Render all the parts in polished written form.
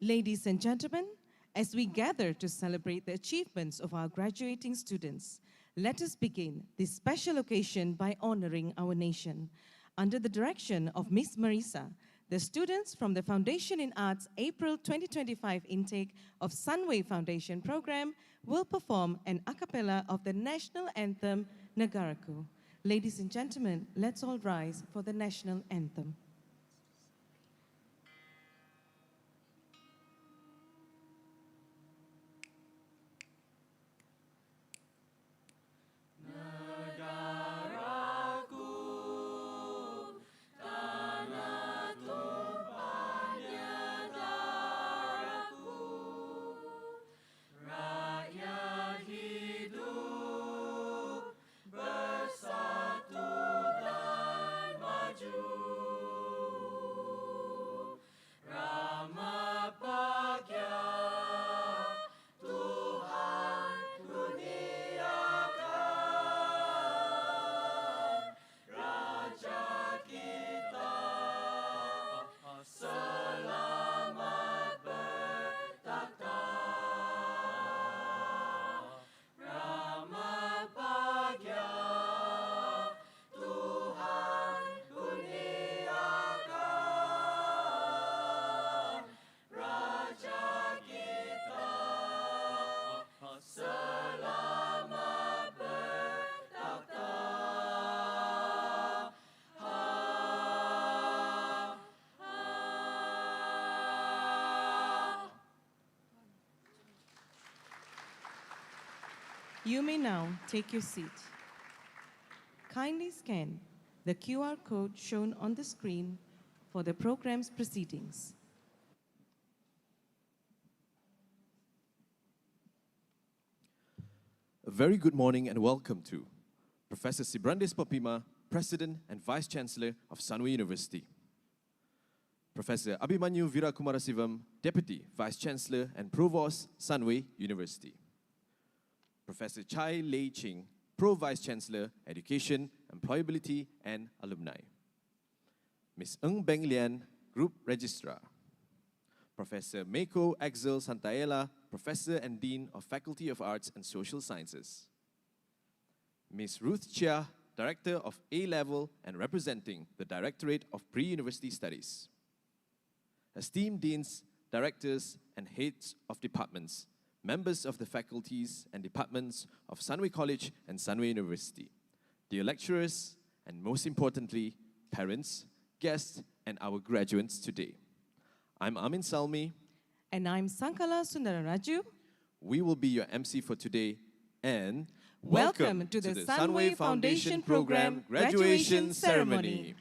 Ladies and gentlemen, as we gather to celebrate the achievements of our graduating students, let us begin this special occasion by honoring our nation. Under the direction of Miss Marisa, the students from the Foundation in Arts April 2025 intake of Sunway Foundation program will perform an a cappella of the national anthem, Negaraku. Ladies and gentlemen, let's all rise for the national anthem. You may now take your seat. Kindly scan the QR code shown on the screen for the program's proceedings. A very good morning and welcome to Professor Sibrandes Popima, President and Vice Chancellor of Sunway University. Professor Abhimanyu Virakumarasivam, Deputy Vice Chancellor and Provost, Sunway University. Professor Chai Lei Ching, Pro-Vice Chancellor, Education, Employability and Alumni. Ms. Ng Beng Lian, Group Registrar. Professor Meiko Axel Santaella, Professor and Dean of Faculty of Arts and Social Sciences. Ms. Ruth Chia, Director of A-Level and representing the Directorate of Pre-University Studies. Esteemed Deans, Directors and Heads of Departments, members of the faculties and departments of Sunway College and Sunway University, dear lecturers, and most importantly, parents, guests, and our graduates today. I'm Amin Salmi. And I'm Sankala Sundararaju. We will be your MC for today, and welcome to the Sunway Foundation Program Graduation Ceremony.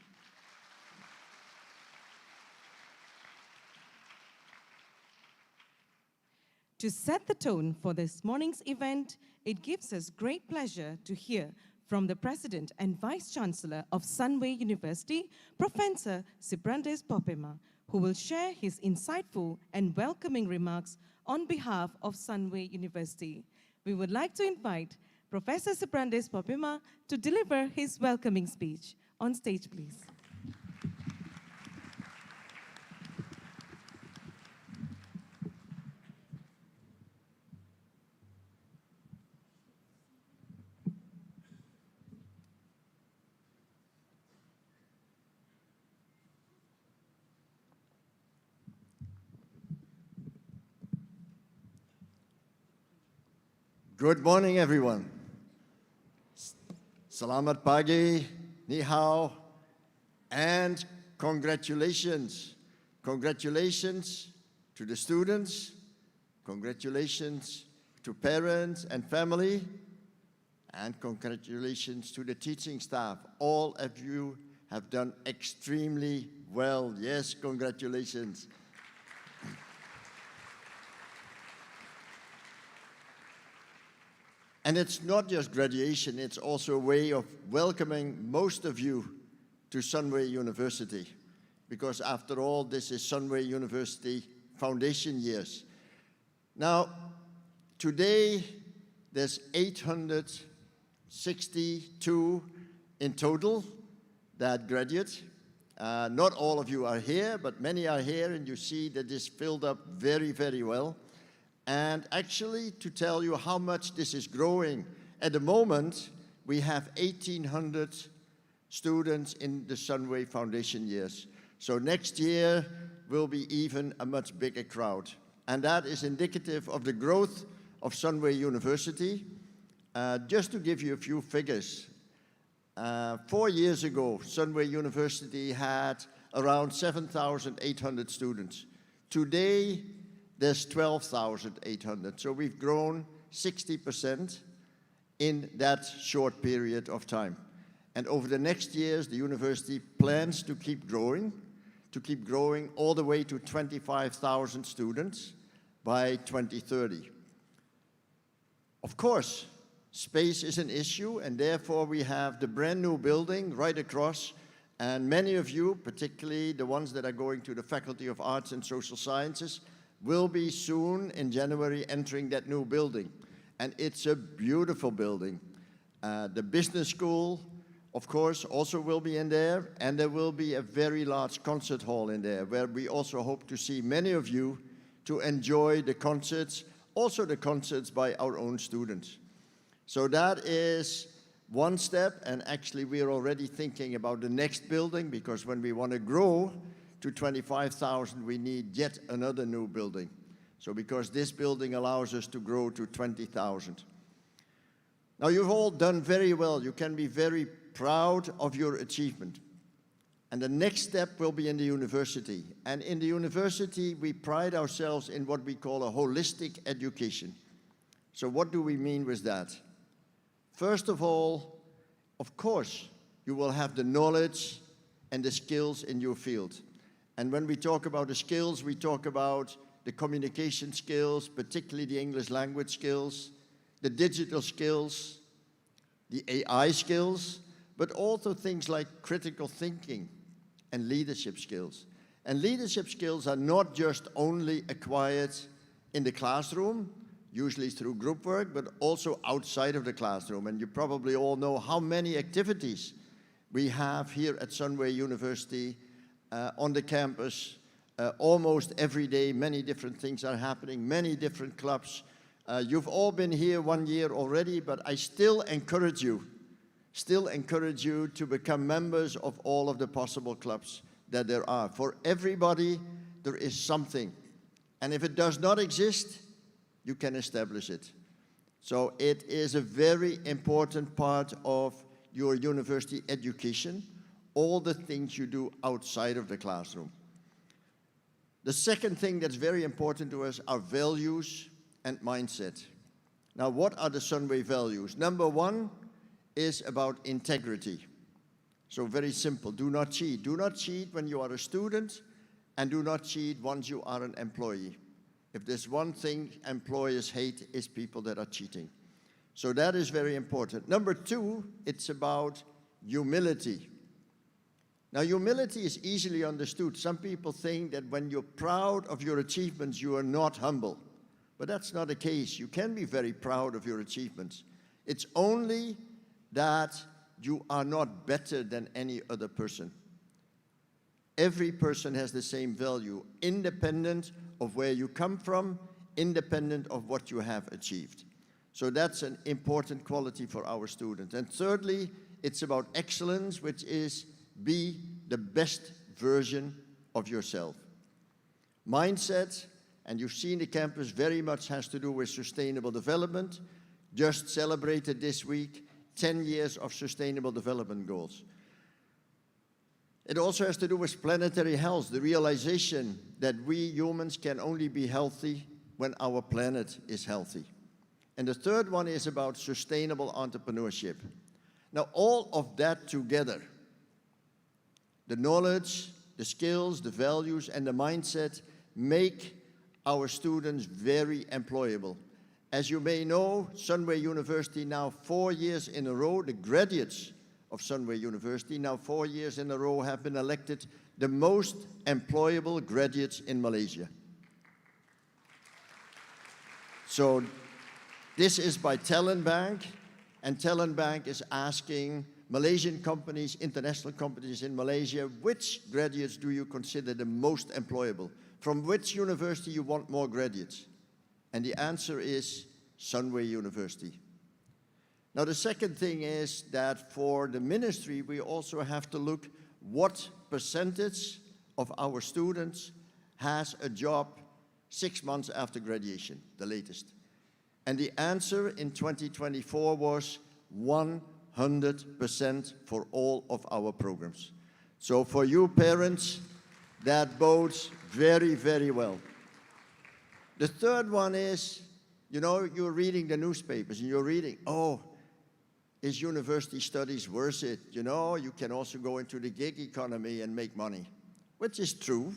To set the tone for this morning's event, it gives us great pleasure to hear from the President and Vice Chancellor of Sunway University, Professor Sibrandes Popima, who will share his insightful and welcoming remarks on behalf of Sunway University. We would like to invite Professor Sibrandes Popima to deliver his welcoming speech. On stage, please. Good morning, everyone. Selamat pagi, ni hao, and congratulations. Congratulations to the students, congratulations to parents and family, and congratulations to the teaching staff. All of you have done extremely well. Yes, congratulations. And it's not just graduation, it's also a way of welcoming most of you to Sunway University. Because after all, this is Sunway University Foundation years. Now, today, there's 862 in total that graduate. Not all of you are here, but many are here, and you see that this filled up very, very well. And actually, to tell you how much this is growing, at the moment, we have 1,800 students in the Sunway Foundation years. So next year will be even a much bigger crowd. And that is indicative of the growth of Sunway University. Just to give you a few figures, 4 years ago, Sunway University had around 7,800 students. Today, there's 12,800. So we've grown 60% in that short period of time. And over the next years, the university plans to keep growing all the way to 25,000 students by 2030. Of course, space is an issue, and therefore we have the brand new building right across, and many of you, particularly the ones that are going to the Faculty of Arts and Social Sciences, will be soon in January entering that new building. And it's a beautiful building. The business school, of course, also will be in there, and there will be a very large concert hall in there, where we also hope to see many of you to enjoy the concerts, also the concerts by our own students. So that is one step, and actually we are already thinking about the next building, because when we want to grow to 25,000, we need yet another new building. So because this building allows us to grow to 20,000. Now you've all done very well. You can be very proud of your achievement. And the next step will be in the university. And in the university, we pride ourselves in what we call a holistic education. So what do we mean with that? First of all, of course, you will have the knowledge and the skills in your field. And when we talk about the skills, we talk about the communication skills, particularly the English language skills, the digital skills, the AI skills, but also things like critical thinking and leadership skills. And leadership skills are not just only acquired in the classroom, usually through group work, but also outside of the classroom. And you probably all know how many activities we have here at Sunway University on the campus. Almost every day, many different things are happening, many different clubs. You've all been here 1 year already, but I still encourage you to become members of all of the possible clubs that there are. For everybody, there is something. And if it does not exist, you can establish it. So it is a very important part of your university education, all the things you do outside of the classroom. The second thing that's very important to us are values and mindset. Now, what are the Sunway values? Number one is about integrity. So very simple, do not cheat. Do not cheat when you are a student, and do not cheat once you are an employee. If there's one thing employers hate, is people that are cheating. So that is very important. Number two, it's about humility. Now, humility is easily understood. Some people think that when you're proud of your achievements, you are not humble. But that's not the case. You can be very proud of your achievements. It's only that you are not better than any other person. Every person has the same value, independent of where you come from, independent of what you have achieved. So that's an important quality for our students. And thirdly, it's about excellence, which is be the best version of yourself. Mindset, and you've seen the campus, very much has to do with sustainable development. Just celebrated this week 10 years of sustainable development goals. It also has to do with planetary health, the realization that we humans can only be healthy when our planet is healthy. And the third one is about sustainable entrepreneurship. Now, all of that together, the knowledge, the skills, the values, and the mindset make our students very employable. As you may know, Sunway University now 4 years in a row, the graduates of Sunway University now 4 years in a row have been elected the most employable graduates in Malaysia. So this is by Talent Bank, and Talent Bank is asking Malaysian companies, international companies in Malaysia, which graduates do you consider the most employable? From which university you want more graduates? And the answer is Sunway University. Now the second thing is that for the ministry, we also have to look what percentage of our students has a job 6 months after graduation, the latest. And the answer in 2024 was 100% for all of our programs. So for you parents, that bodes very, very well. The third one is, you know, you're reading the newspapers and you're reading, oh, is university studies worth it? You know, you can also go into the gig economy and make money, which is true,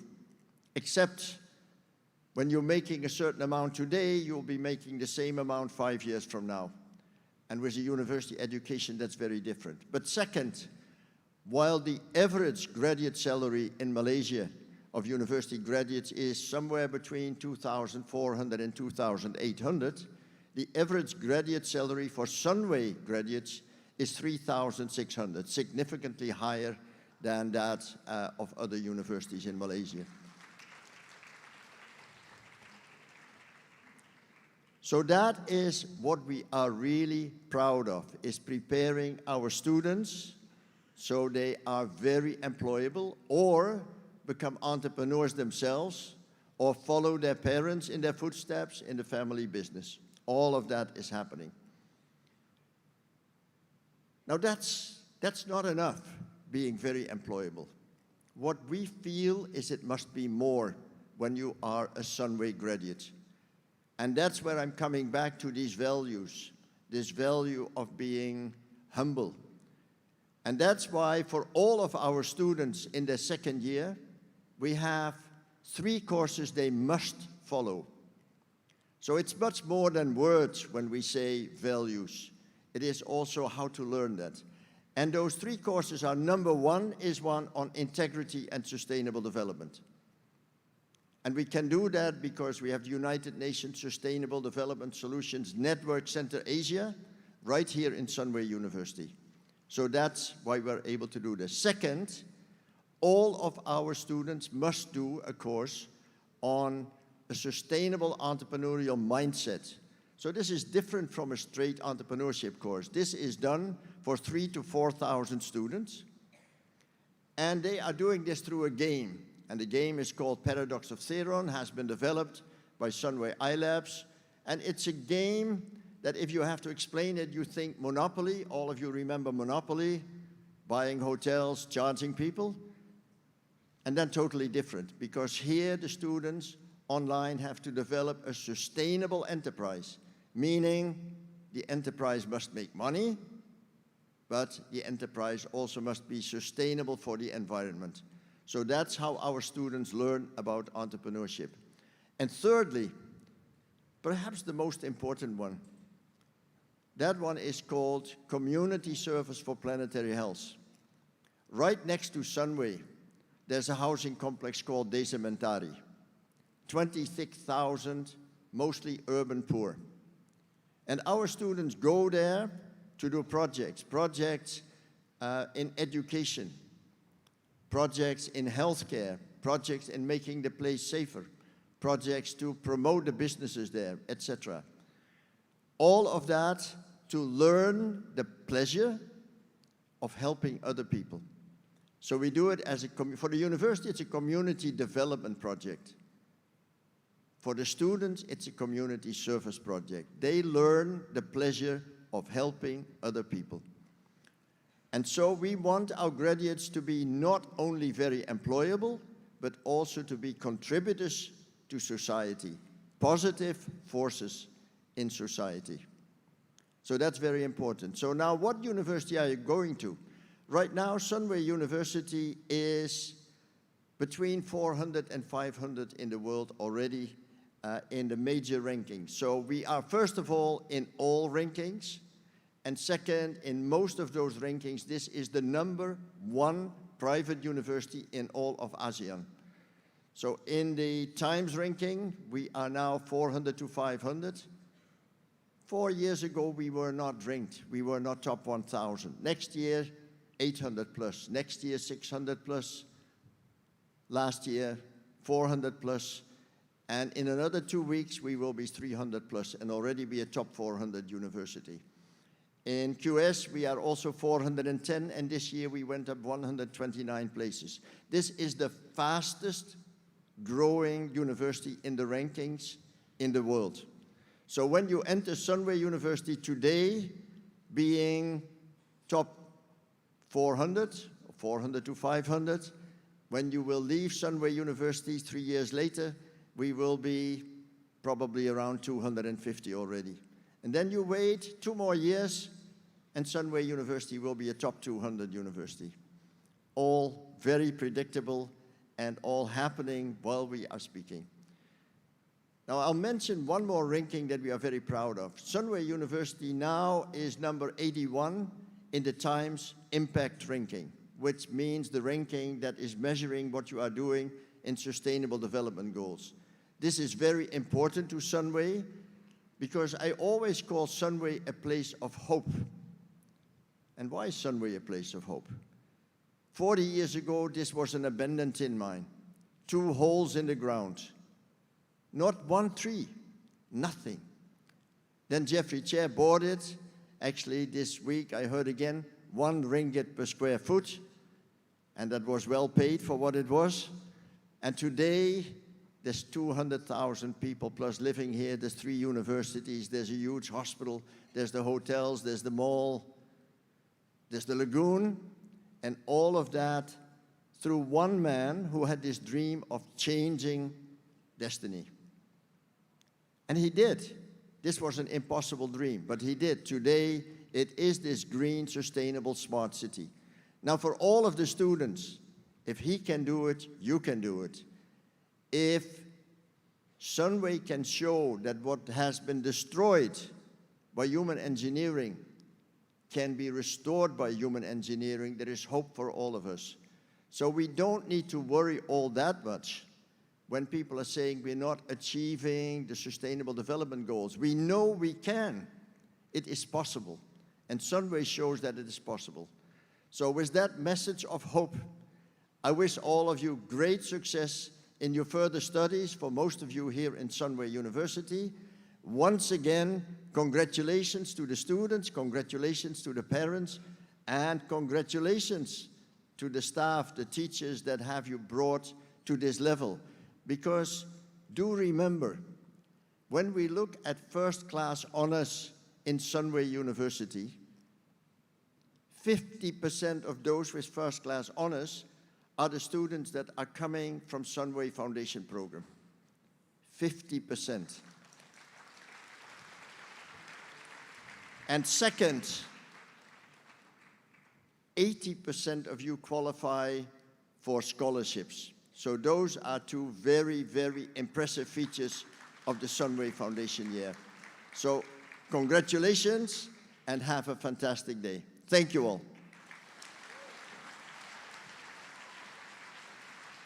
except when you're making a certain amount today, you'll be making the same amount 5 years from now. And with a university education, that's very different. But second, while the average graduate salary in Malaysia of university graduates is somewhere between 2,400 and 2,800, the average graduate salary for Sunway graduates is 3,600, significantly higher than that of other universities in Malaysia. So that is what we are really proud of, is preparing our students so they are very employable or become entrepreneurs themselves or follow their parents in their footsteps in the family business. All of that is happening. Now that's not enough, being very employable. What we feel is it must be more when you are a Sunway graduate. And that's where I'm coming back to these values, this value of being humble. And that's why for all of our students in their second year, we have 3 courses they must follow. So it's much more than words when we say values. It is also how to learn that. And those 3 courses are, number 1 is one on integrity and sustainable development. And we can do that because we have the United Nations Sustainable Development Solutions Network Center Asia right here in Sunway University. So that's why we're able to do this. Second, all of our students must do a course on a sustainable entrepreneurial mindset. So this is different from a straight entrepreneurship course. This is done for 3,000 to 4,000 students. And they are doing this through a game. And the game is called Paradox of Theron, has been developed by Sunway iLabs. And it's a game that if you have to explain it, you think Monopoly. All of you remember Monopoly, buying hotels, charging people. And then totally different, because here the students online have to develop a sustainable enterprise, meaning the enterprise must make money, but the enterprise also must be sustainable for the environment. So that's how our students learn about entrepreneurship. And thirdly, perhaps the most important one, that one is called Community Service for Planetary Health. Right next to Sunway, there's a housing complex called Desa Mentari. 26,000, mostly urban poor. And our students go there to do projects in education, projects in healthcare, projects in making the place safer, projects to promote the businesses there, etc. All of that to learn the pleasure of helping other people. So we do it as for the university, it's a community development project. For the students, it's a community service project. They learn the pleasure of helping other people. And so we want our graduates to be not only very employable, but also to be contributors to society, positive forces in society. So that's very important. So now, what university are you going to? Right now, Sunway University is between 400 and 500 in the world already in the major rankings. So we are, first of all, in all rankings. And second, in most of those rankings, this is the #1 private university in all of ASEAN. So in the Times ranking, we are now 400 to 500. 4 years ago, we were not ranked. We were not top 1,000. Next year, 800 plus. Next year, 600 plus. Last year, 400 plus. And in another 2 weeks, we will be 300 plus and already be a top 400 university. In QS, we are also 410, and this year we went up 129 places. This is the fastest growing university in the rankings in the world. So when you enter Sunway University today, being top 400, 400 to 500, when you will leave Sunway University 3 years later, we will be probably around 250 already. And then you wait 2 more years, and Sunway University will be a top 200 university. All very predictable and all happening while we are speaking. Now, I'll mention one more ranking that we are very proud of. Sunway University now is number 81 in the Times Impact Ranking, which means the ranking that is measuring what you are doing in sustainable development goals. This is very important to Sunway because I always call Sunway a place of hope. And why is Sunway a place of hope? 40 years ago, this was an abandoned tin mine. 2 holes in the ground. Not 1 tree, nothing. Then Jeffrey Chair bought it. Actually, this week I heard again, 1 ringgit per square foot. And that was well paid for what it was. And today, there's 200,000 people plus living here. There's 3 universities. There's a huge hospital. There's the hotels. There's the mall. There's the lagoon. And all of that through one man who had this dream of changing destiny. And he did. This was an impossible dream, but he did. Today, it is this green, sustainable, smart city. Now, for all of the students, if he can do it, you can do it. If Sunway can show that what has been destroyed by human engineering can be restored by human engineering, there is hope for all of us. So we don't need to worry all that much when people are saying we're not achieving the Sustainable Development Goals. We know we can. It is possible. And Sunway shows that it is possible. So with that message of hope, I wish all of you great success in your further studies, for most of you here in Sunway University. Once again, congratulations to the students, congratulations to the parents, and congratulations to the staff, the teachers that have you brought to this level. Because do remember, when we look at first-class honors in Sunway University, 50% of those with first-class honors are the students that are coming from Sunway Foundation program. 50%. And second, 80% of you qualify for scholarships. So those are 2 very, very impressive features of the Sunway Foundation year. So congratulations and have a fantastic day. Thank you all.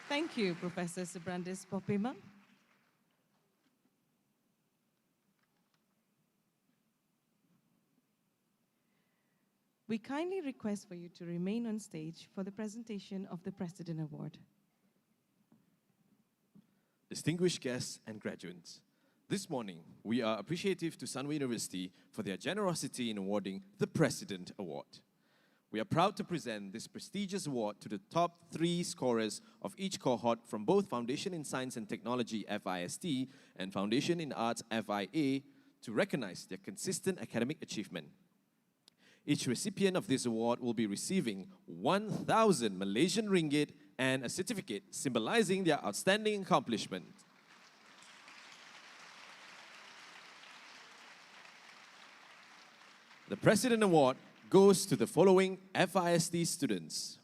Thank you, Professor Sibrandis Popima. We kindly request for you to remain on stage for the presentation of the President Award. Distinguished guests and graduates, this morning we are appreciative to Sunway University for their generosity in awarding the President Award. We are proud to present this prestigious award to the top 3 scorers of each cohort from both Foundation in Science and Technology FIST and Foundation in Arts FIA to recognize their consistent academic achievement. Each recipient of this award will be receiving 1,000 Malaysian ringgit and a certificate symbolizing their outstanding accomplishment. The President Award goes to the following FIST students.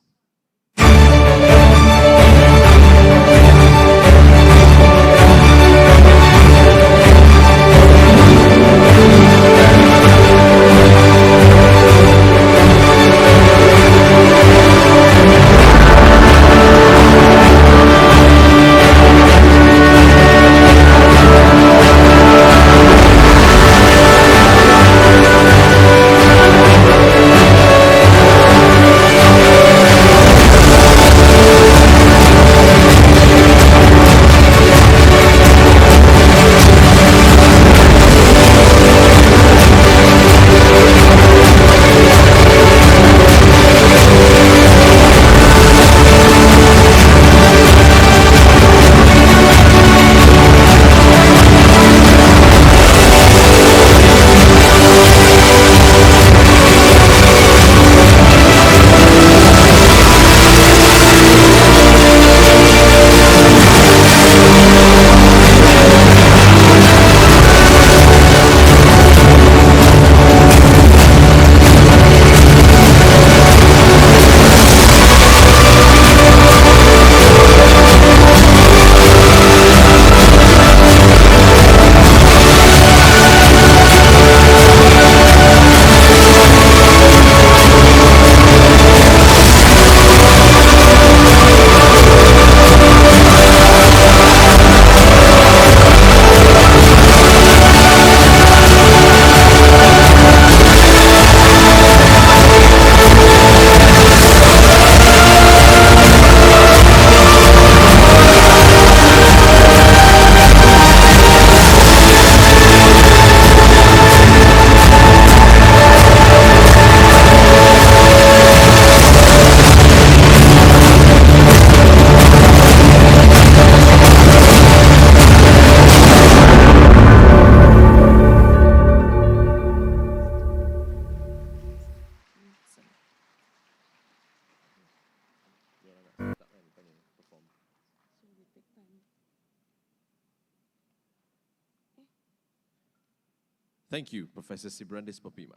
Thank you, Professor Sibrandis Popima.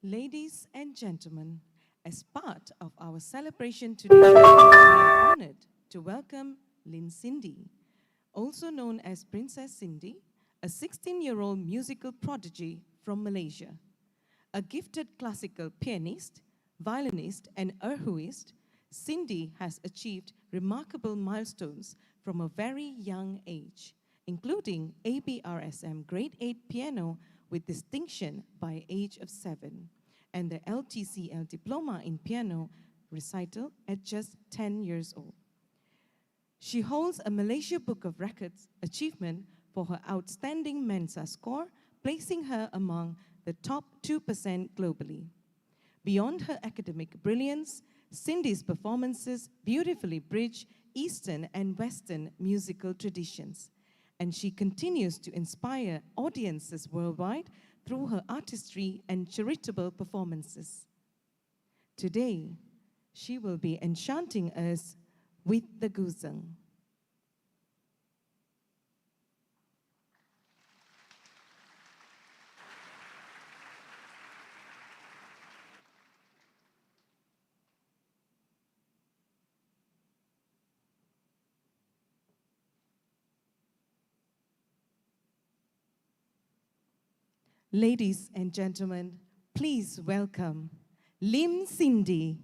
Ladies and gentlemen, as part of our celebration today, we are honored to welcome Lin Cindy, also known as Princess Cindy, a 16-year-old musical prodigy from Malaysia. A gifted classical pianist, violinist, and erhuist, Cindy has achieved remarkable milestones from a very young age, including ABRSM Grade 8 piano with distinction by age of 7, and the LTCL Diploma in Piano recital at just 10 years old. She holds a Malaysia Book of Records achievement for her outstanding Mensa score, placing her among the top 2% globally. Beyond her academic brilliance, Cindy's performances beautifully bridge Eastern and Western musical traditions, and she continues to inspire audiences worldwide through her artistry and charitable performances. Today, she will be enchanting us with the Guzheng. Ladies and gentlemen, please welcome Lim Cindy.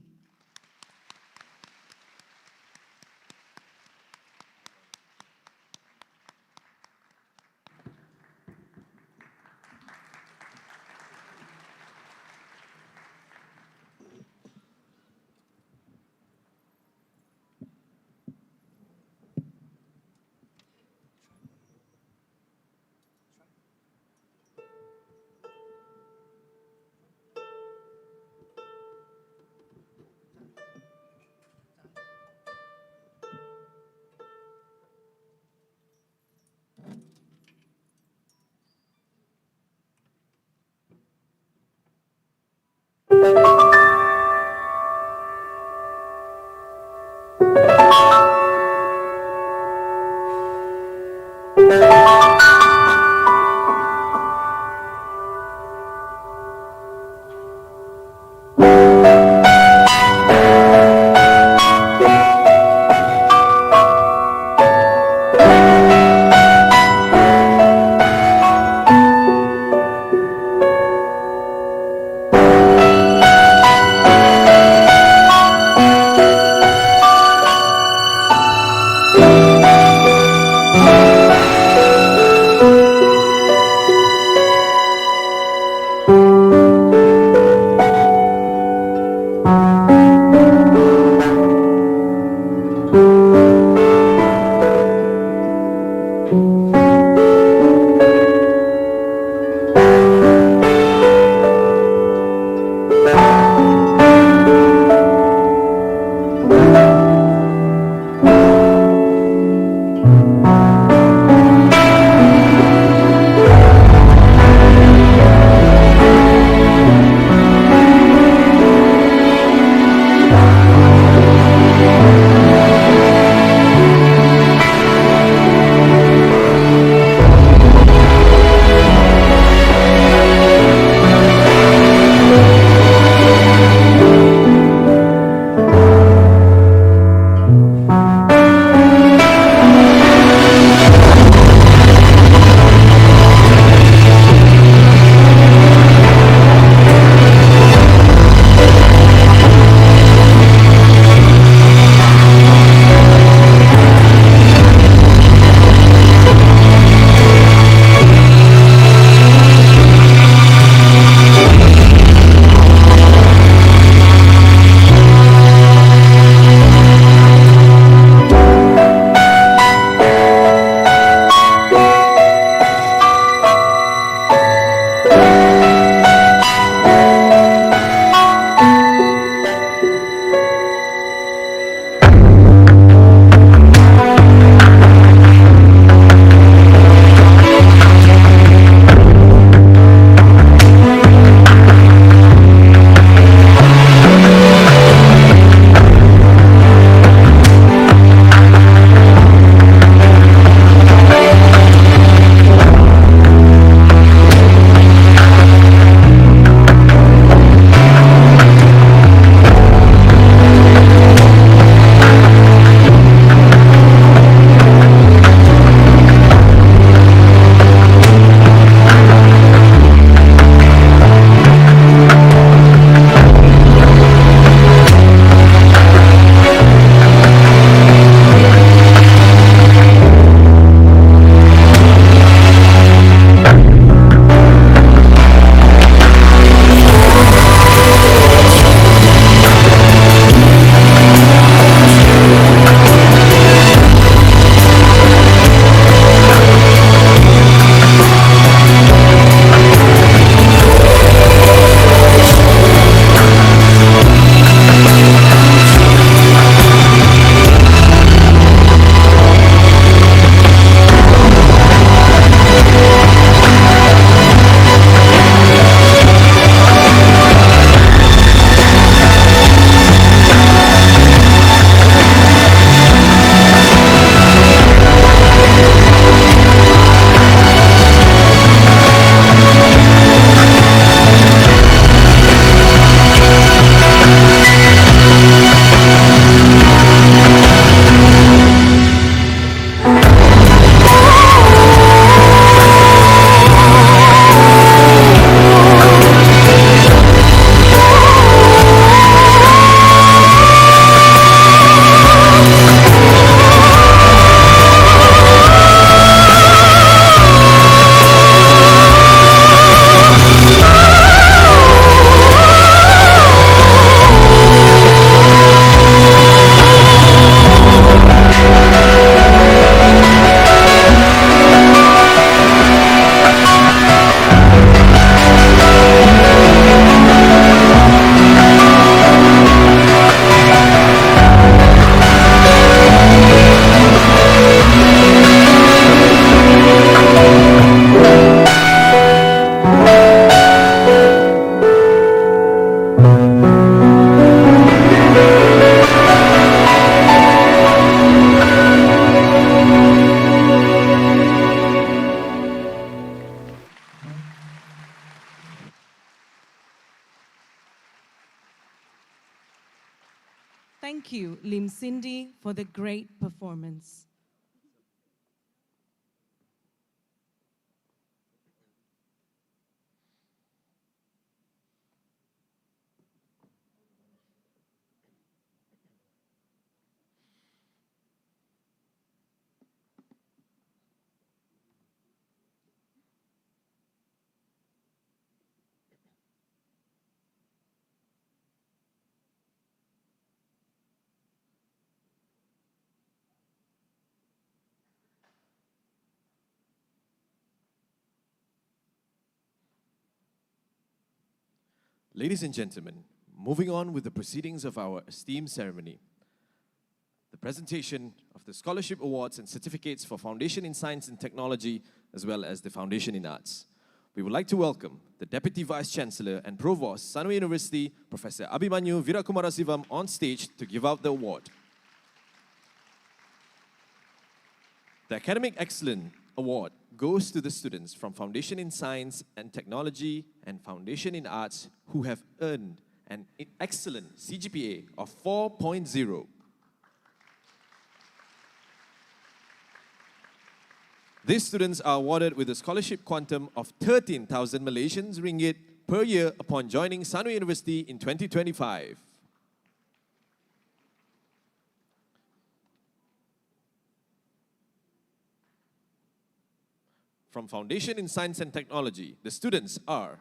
Thank you, Lim Cindy, for the great performance. Ladies and gentlemen, moving on with the proceedings of our esteemed ceremony, the presentation of the Scholarship Awards and Certificates for Foundation in Science and Technology, as well as the Foundation in Arts. We would like to welcome the Deputy Vice-Chancellor and Provost, Sanway University, Professor Abhimanyu Virakumarasivam, on stage to give out the award. The Academic Excellence Award goes to the students from Foundation in Science and Technology and Foundation in Arts who have earned an excellent CGPA of 4.0. These students are awarded with a scholarship quantum of 13,000 Malaysian ringgit per year upon joining Sanway University in 2025. From Foundation in Science and Technology, the students are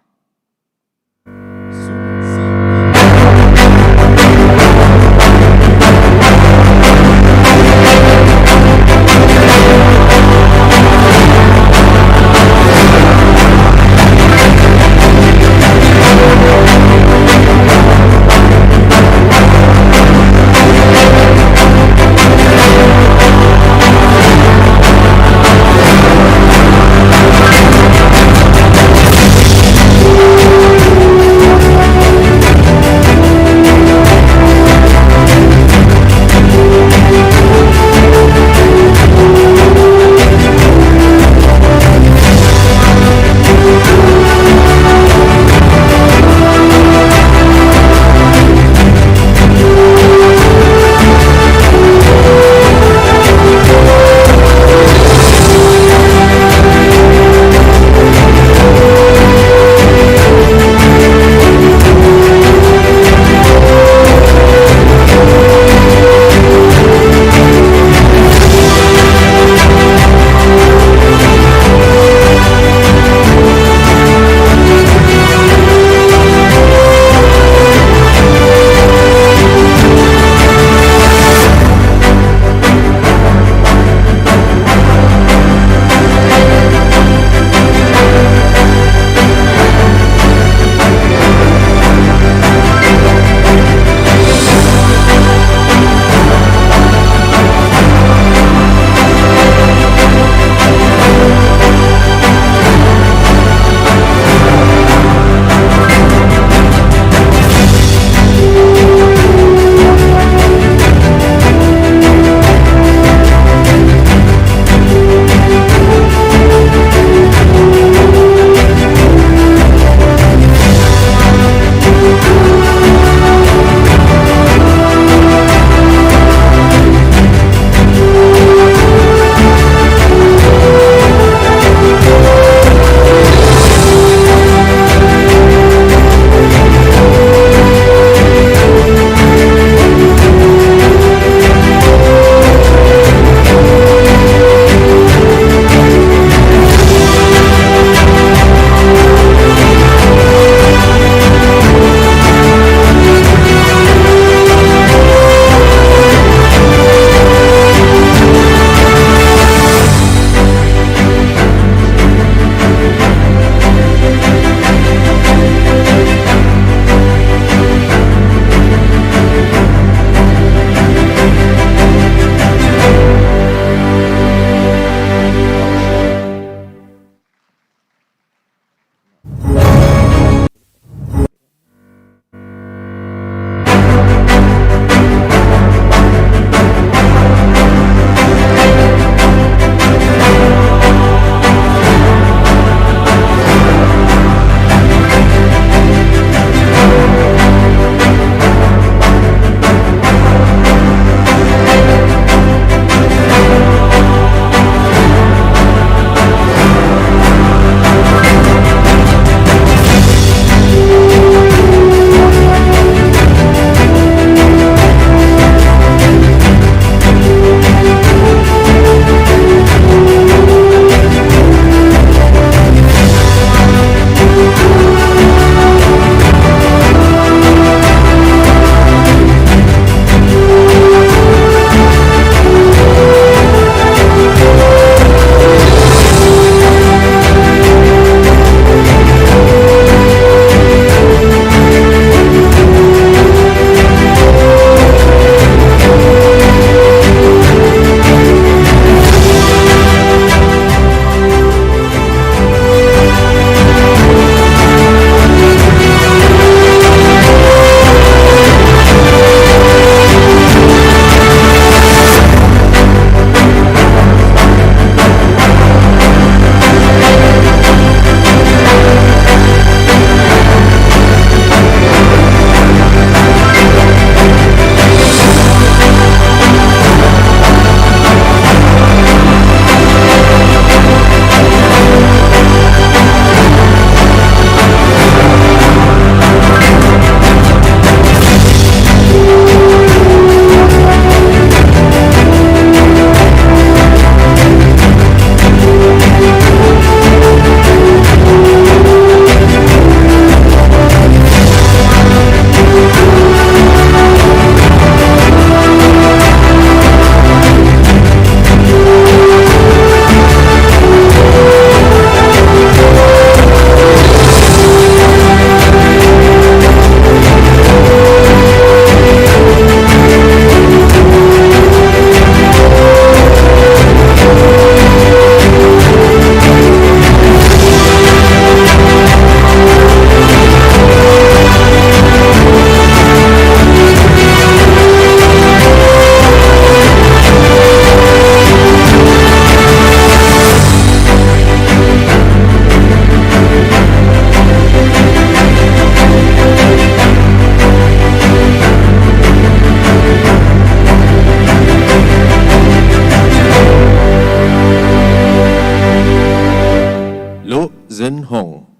Zhen Hong.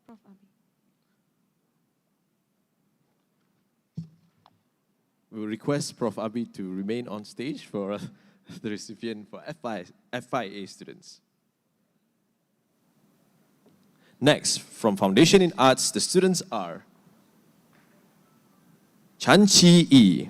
Prof. Abi. We will request Prof. Abi to remain on stage for the recipient for FIA students. Next, from Foundation in Arts, the students are Chan Chi Yi,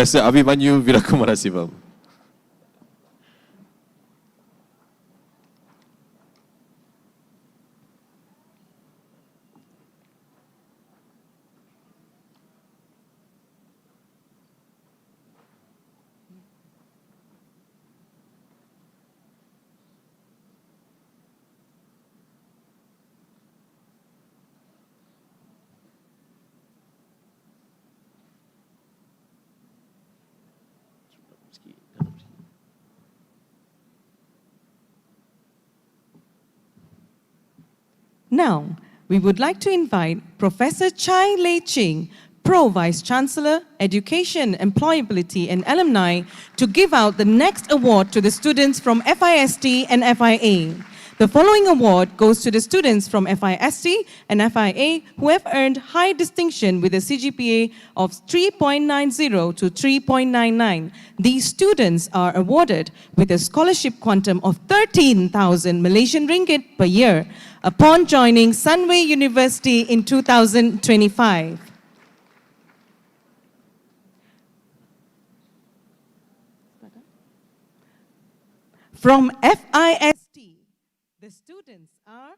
Professor Abhimanyu Virakumarasivam. Now, we would like to invite Professor Chai Lei Ching, Pro Vice Chancellor, Education, Employability and Alumni, to give out the next award to the students from FIST and FIA. The following award goes to the students from FIST and FIA who have earned high distinction with a CGPA of 3.90 to 3.99. These students are awarded with a scholarship quantum of 13,000 Malaysian ringgit per year upon joining Sunway University in 2025. From FIST, the students are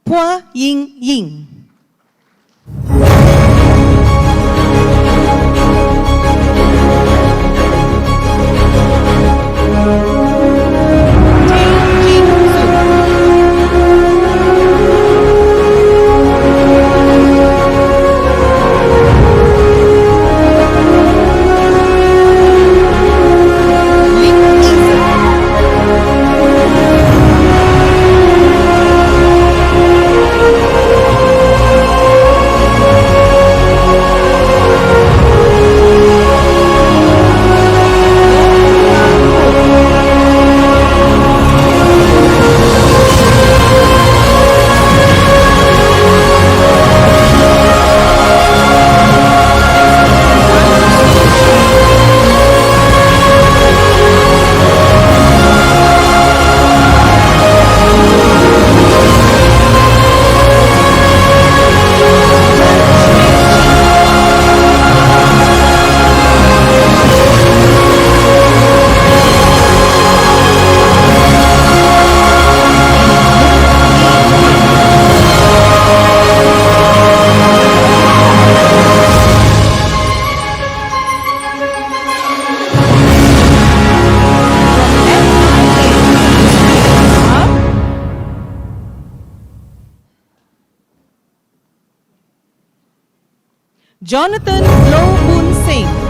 Hua Ying Ying. Jonathan Low Boon Singh.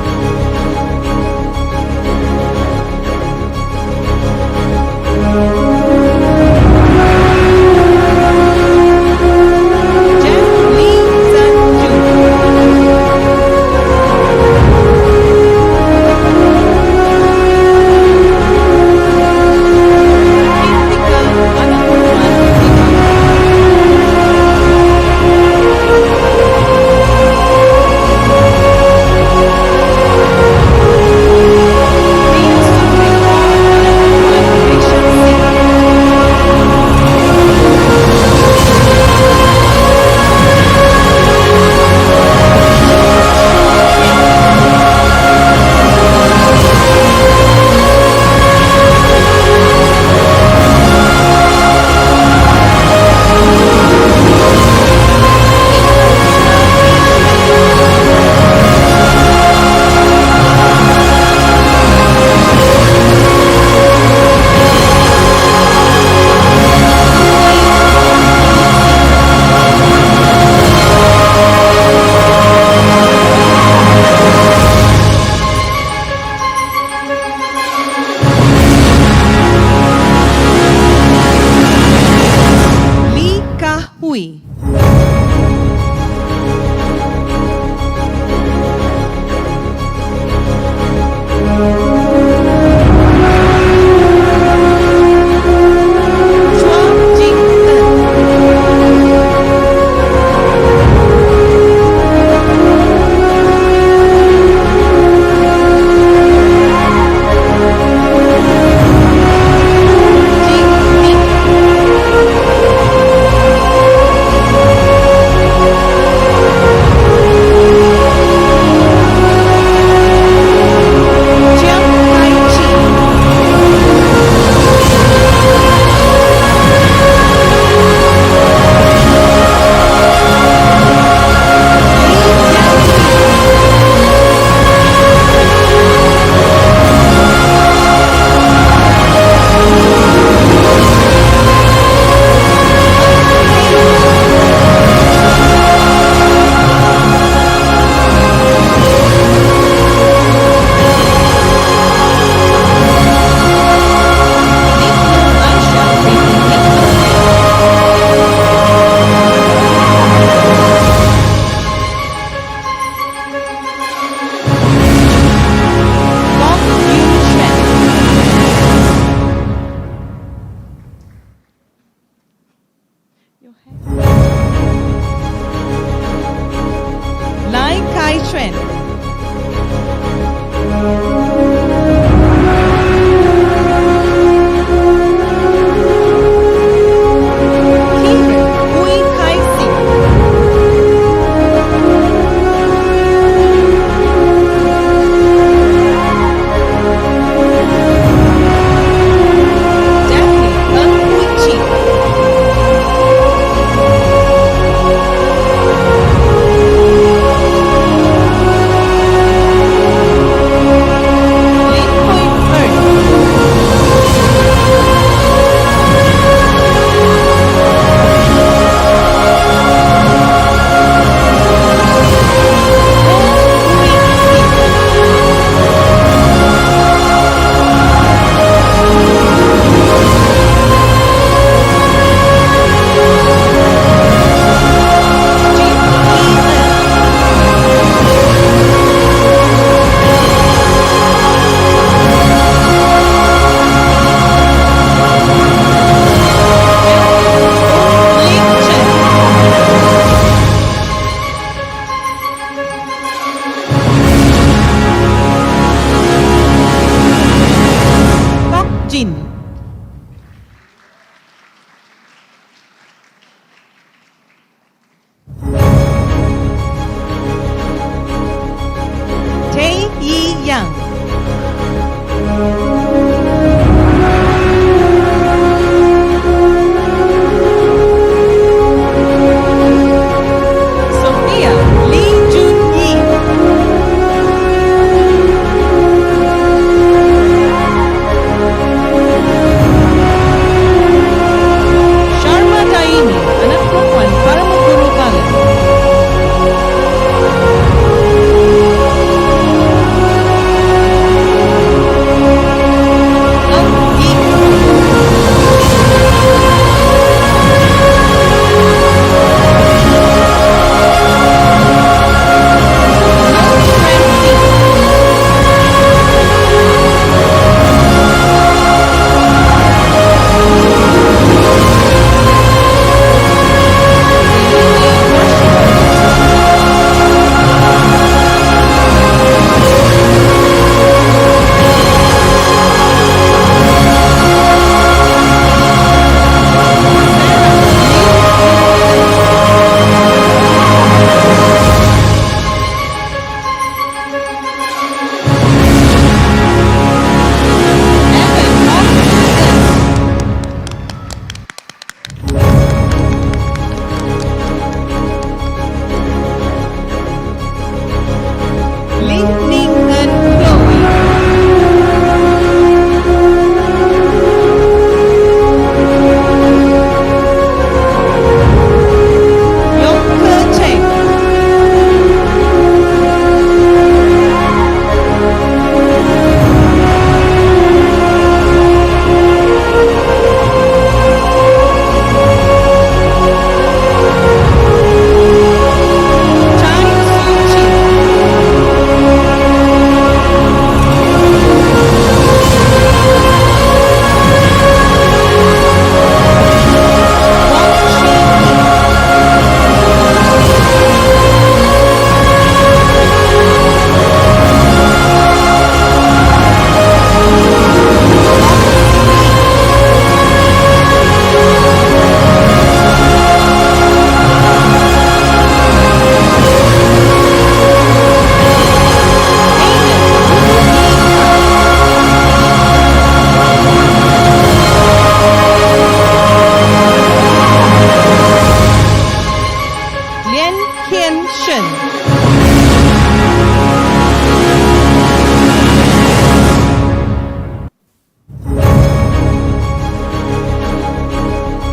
Lien Kian Shen.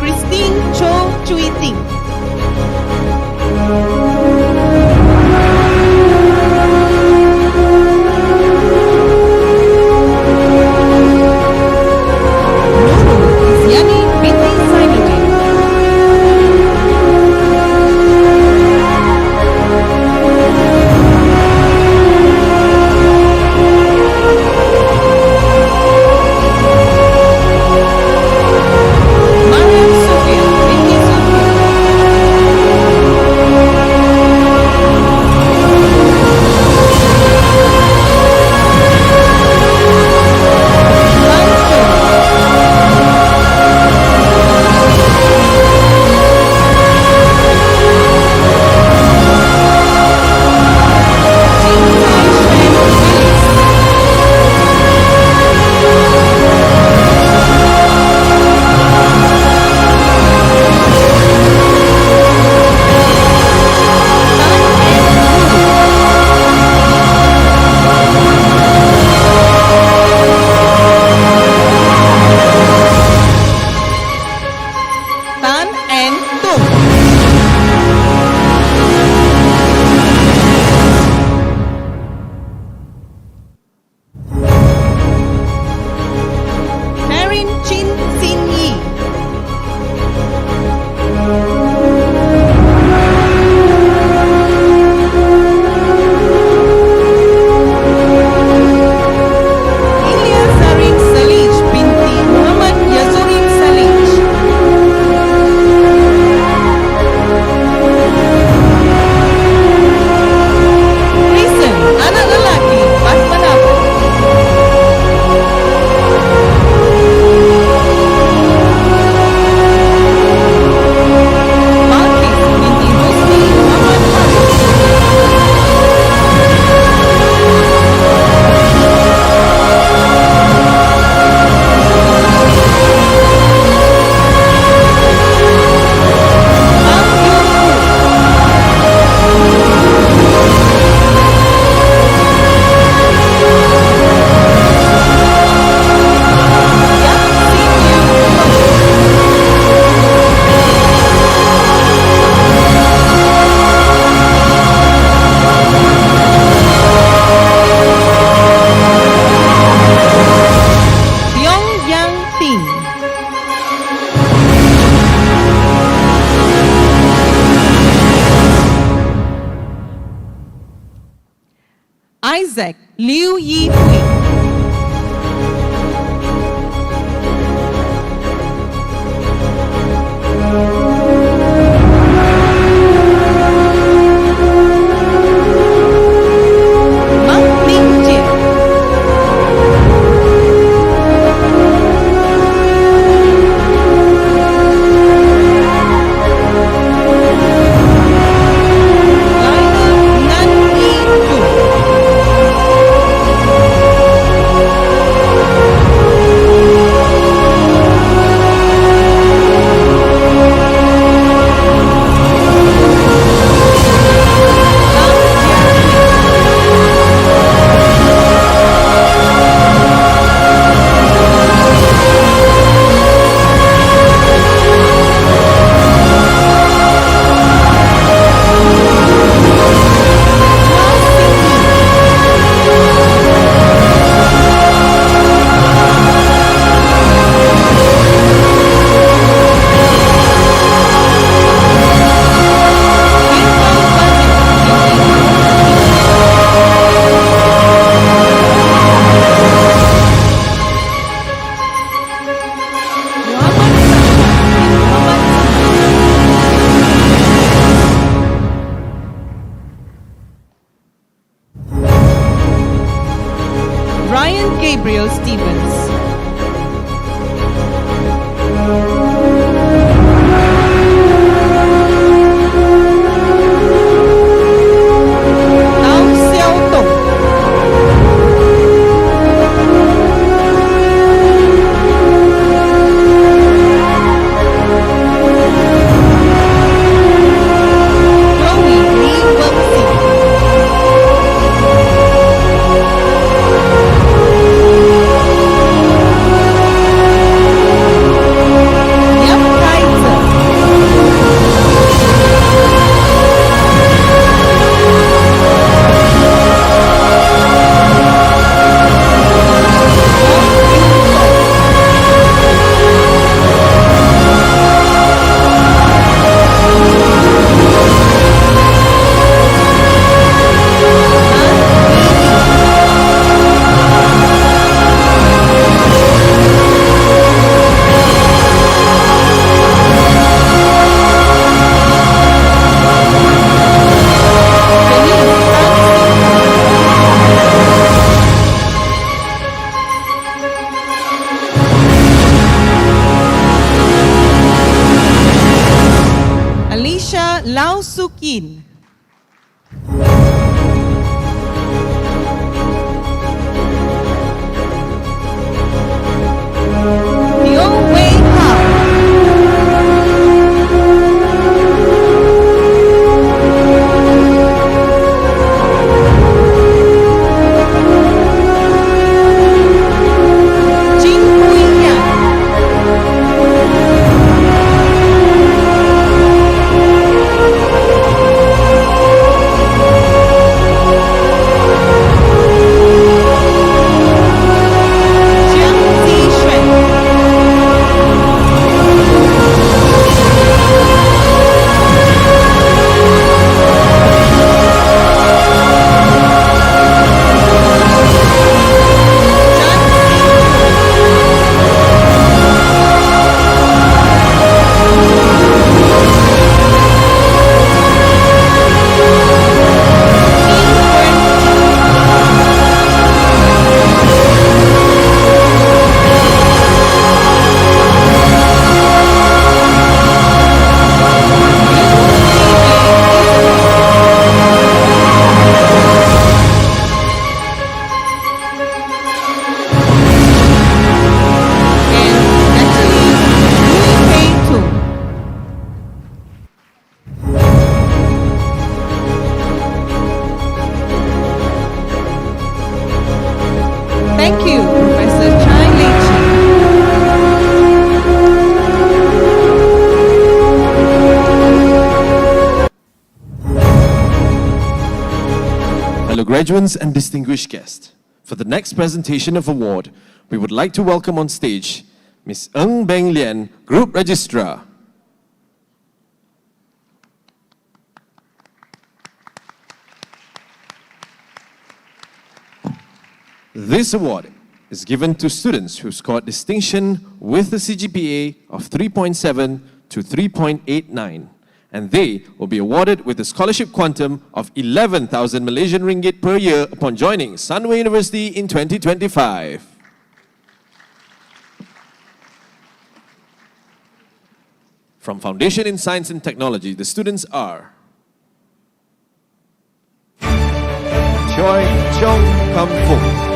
Christine Cho Chui Ting. Nurul Izyani binti Zainuddin. Mariam Sofia binti Sofia. Tan and Tung. Karin Chin Sin Yi. Ilya Zarin Salij binti Muhammad Yazurin Salij. Reason, anak lelaki, Pasmanapu. Balkis binti Husni Muhammad Haris. Ang Yun Hu. Yak Sin Yu Long. Pyong Yang Ting. Isaac Liu Yi Hui. Mak Ning Jin. Laila Ngan Yi Tu. Ryan Gabriel Stevens. Tao Xiao Tong. Chong Your way how? Jin Hui Yan. Jiang Zixuan. Thank you, Professor Chai Lei Chi. Hello, graduates and distinguished guests. For the next presentation of award, we would like to welcome on stage Ms. Ng Beng Lian, Group Registrar. This award is given to students who scored distinction with a CGPA of 3.7 to 3.89, and they will be awarded with a scholarship quantum of 11,000 Malaysian ringgit per year upon joining Sunway University in 2025. From Foundation in Science and Technology, the students are Choi Chong Kam Fung.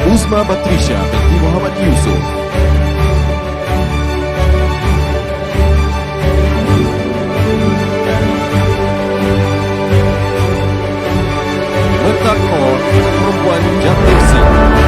Uzma Batrisha binti Muhammad Yusuf. Metakor perempuan Jatuh Singh.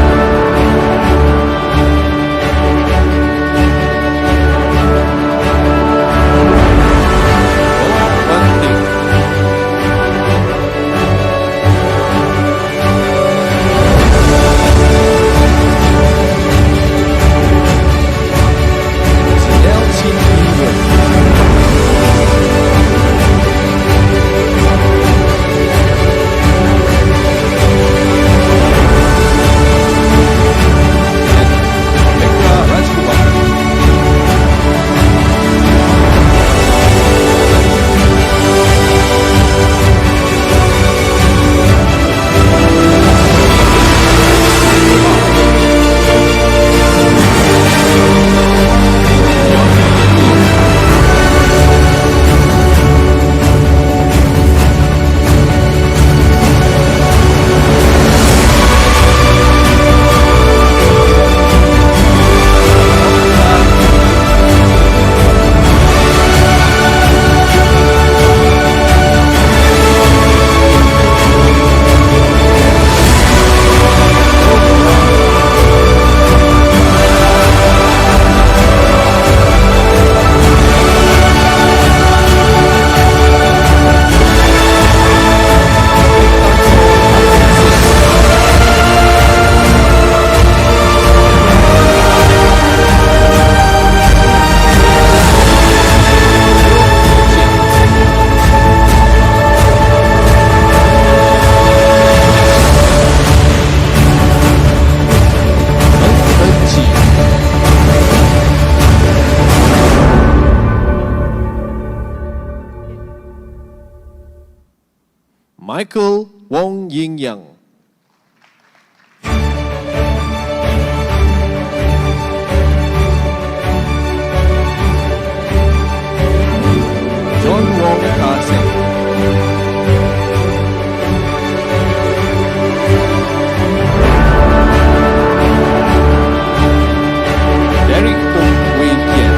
Michael Wong Ying Yang. John Wong Ka-seng. Derek Tung Wei Kian.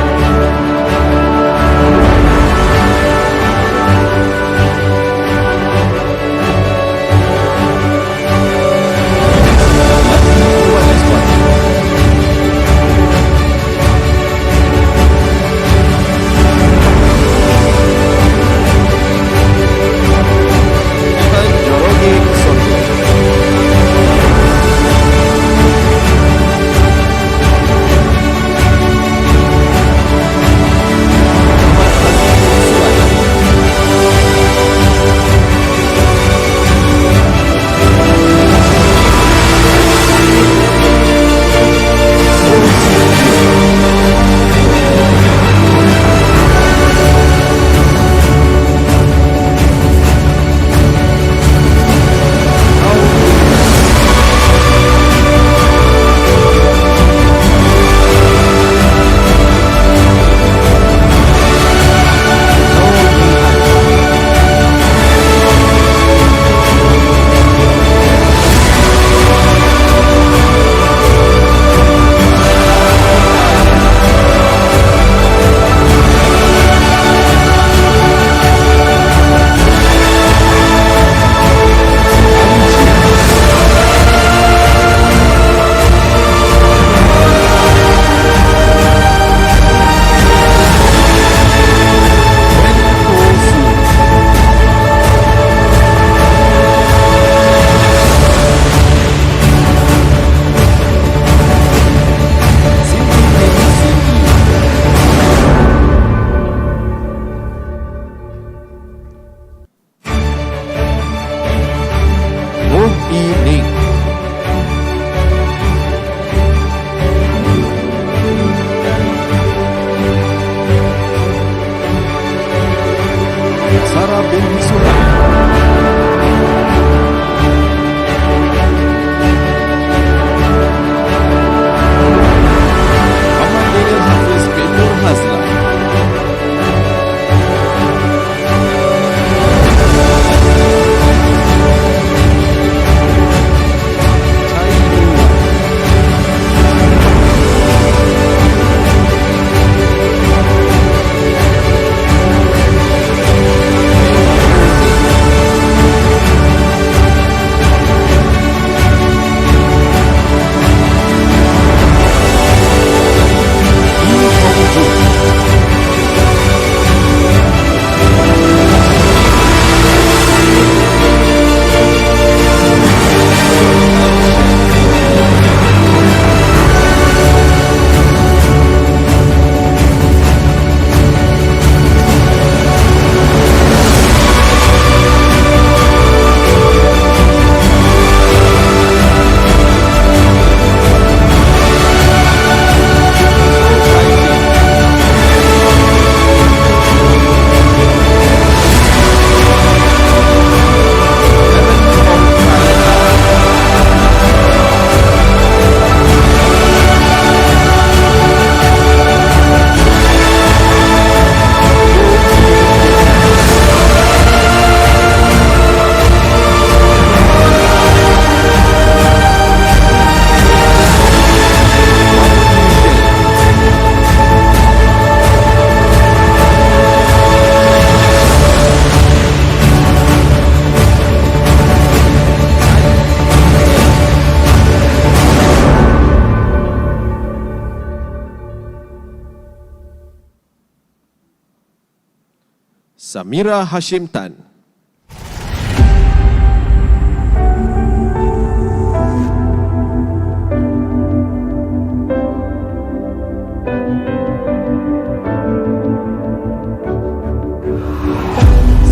Samira Hashim Tan.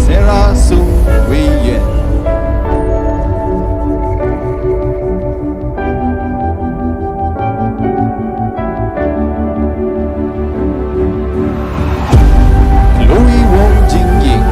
Sarah Sung Wei Yuan. Louis Wong Jing Ying.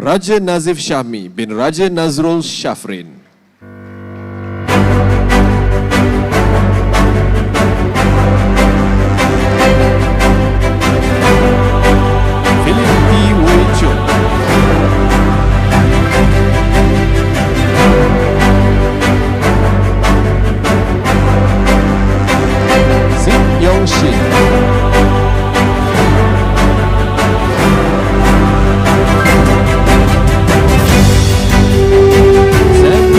Raja Nazif Syahmi bin Raja Nazrul Syafrin. Philip T. Wei Chung. Zik Yong Shin. Sam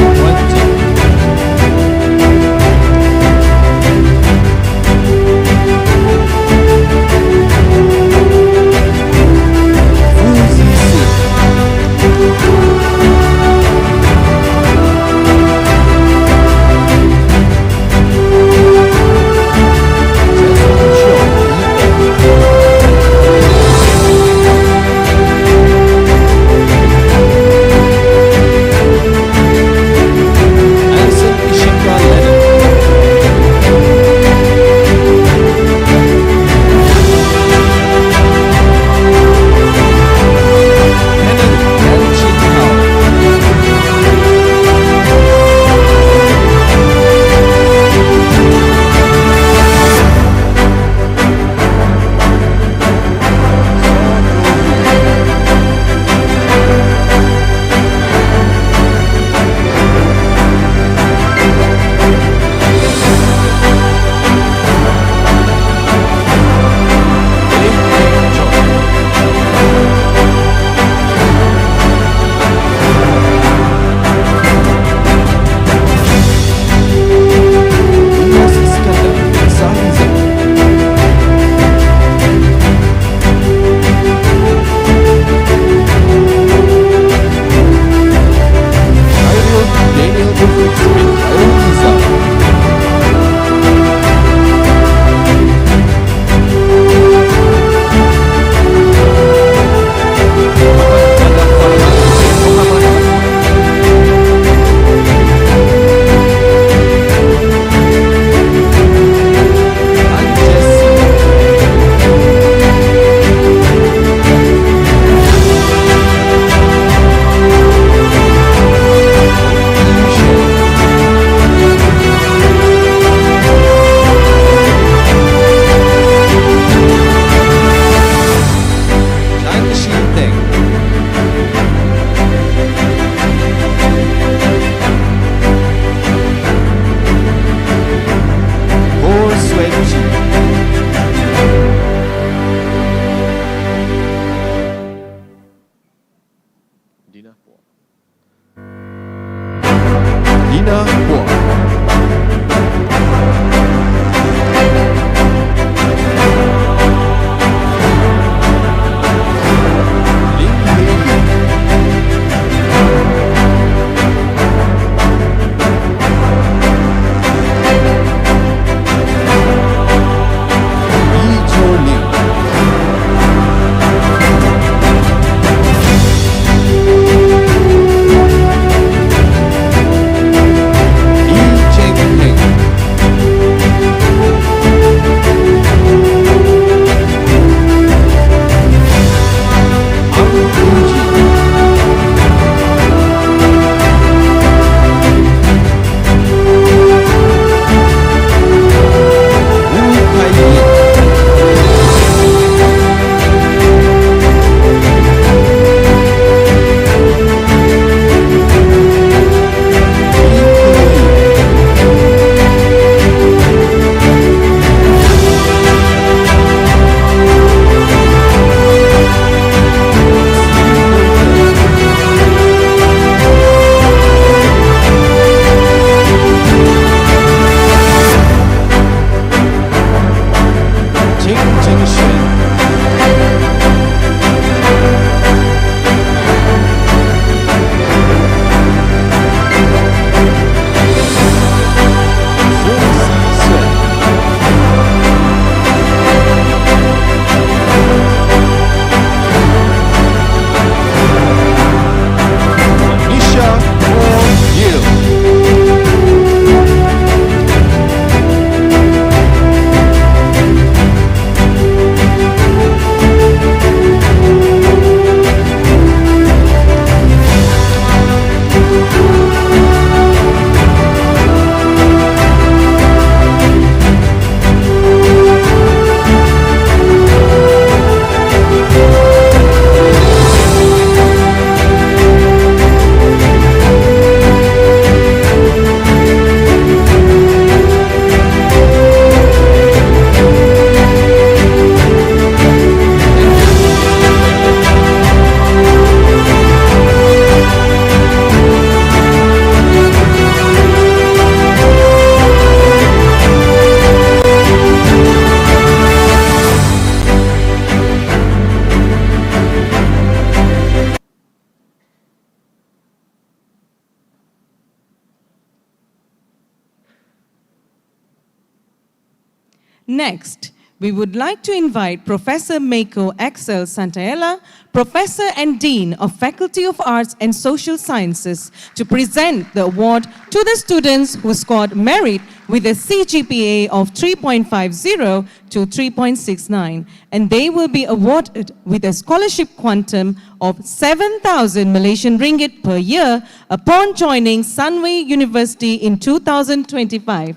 Next, we would like to invite Professor Meiko Axel Santaella, Professor and Dean of Faculty of Arts and Social Sciences, to present the award to the students who scored merit with a CGPA of 3.50 to 3.69, and they will be awarded with a scholarship quantum of 7,000 Malaysian ringgit per year upon joining Sunway University in 2025.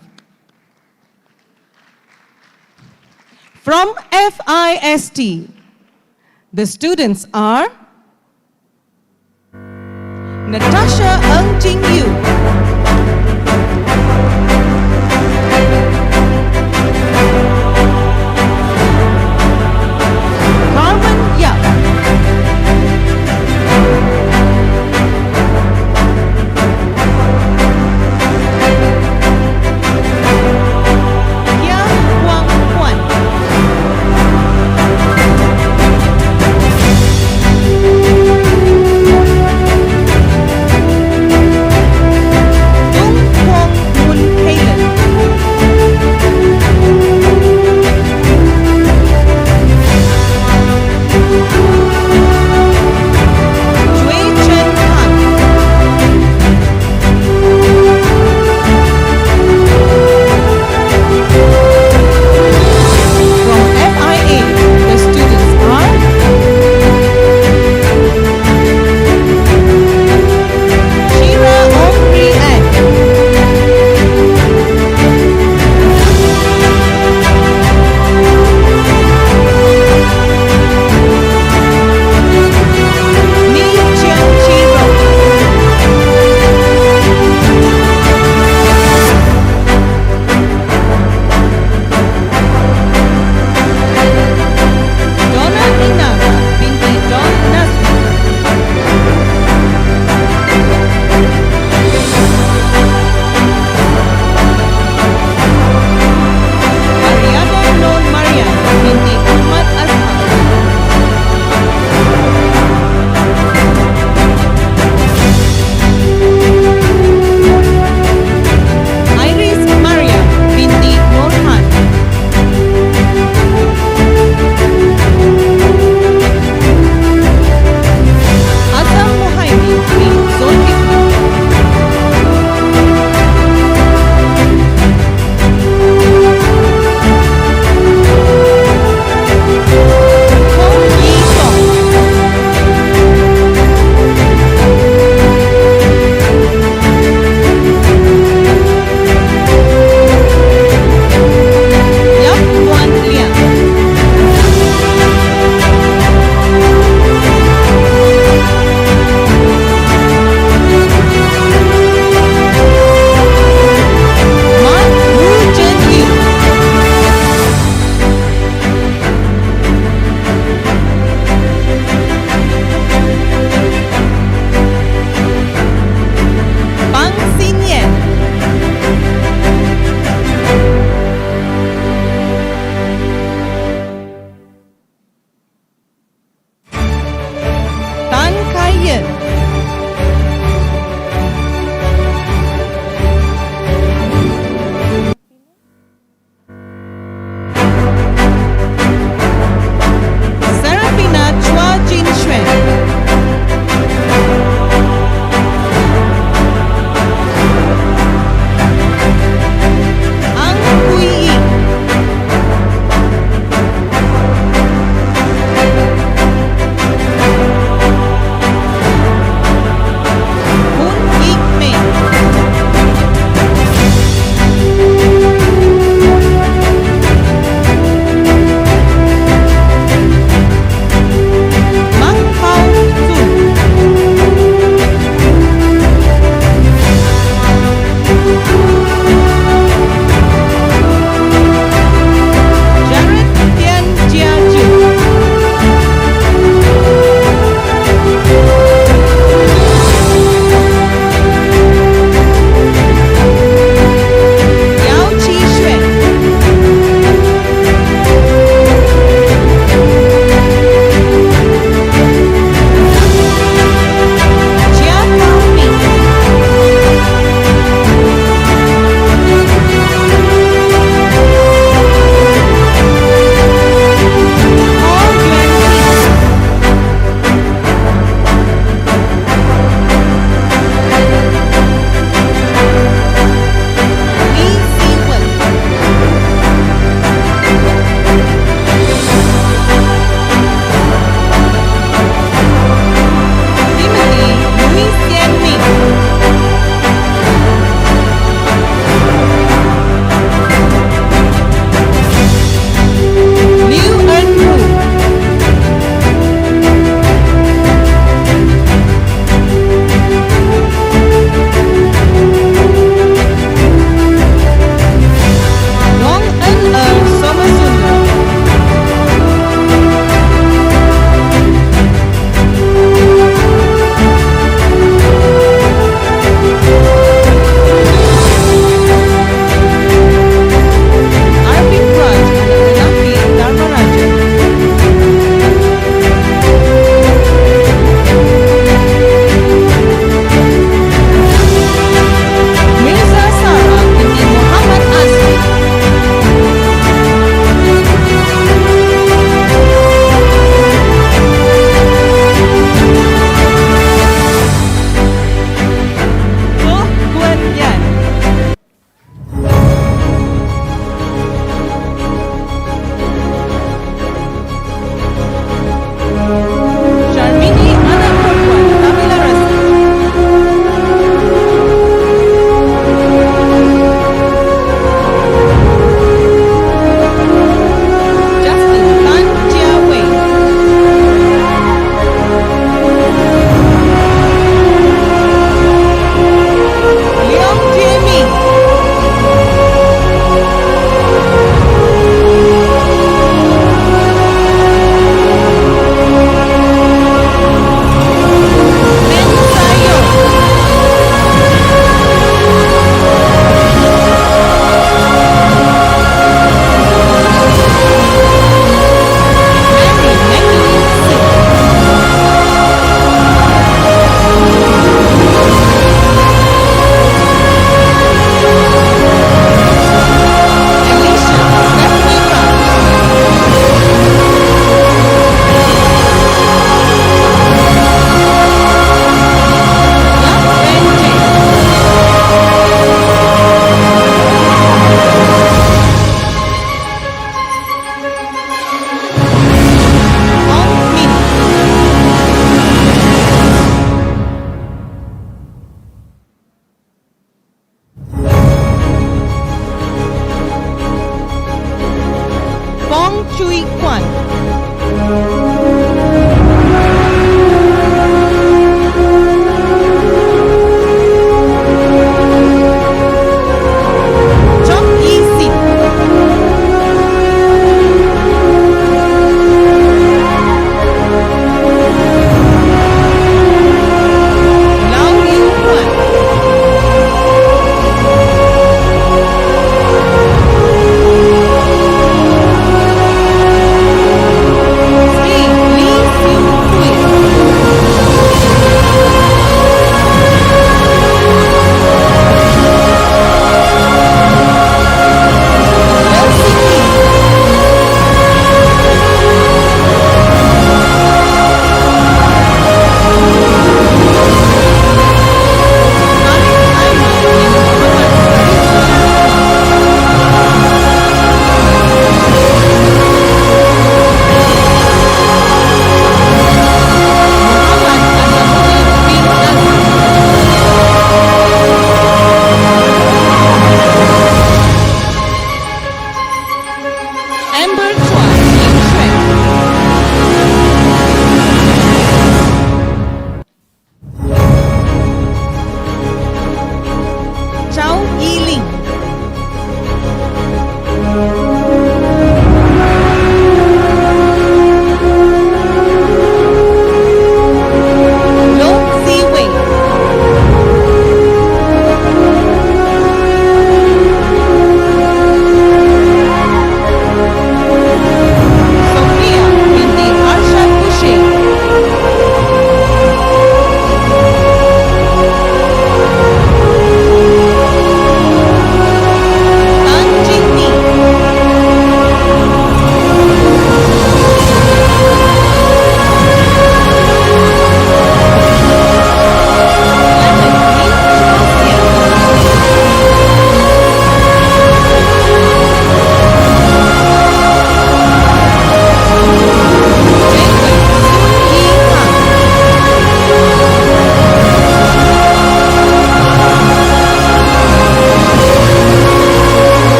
From FIST, the students are Natasha Ng Jing Yu, Carmen Yap, Yang Wang Huan,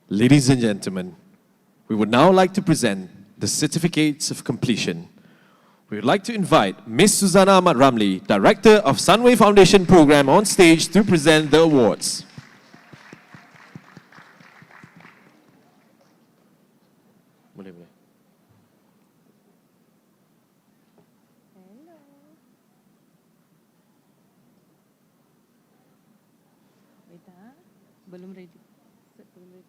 Ladies and gentlemen, we would now like to present the certificates of completion. We would like to invite Ms. Susanna Ahmad Ramli, Director of Sunway Foundation Program, on stage to present the awards. Boleh, boleh. Belum ready. Belum ready.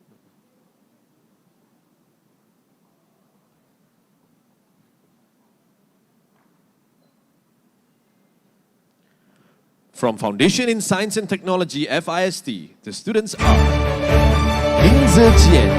From Foundation in Science and Technology, FIST, the students are Lin Zhejian,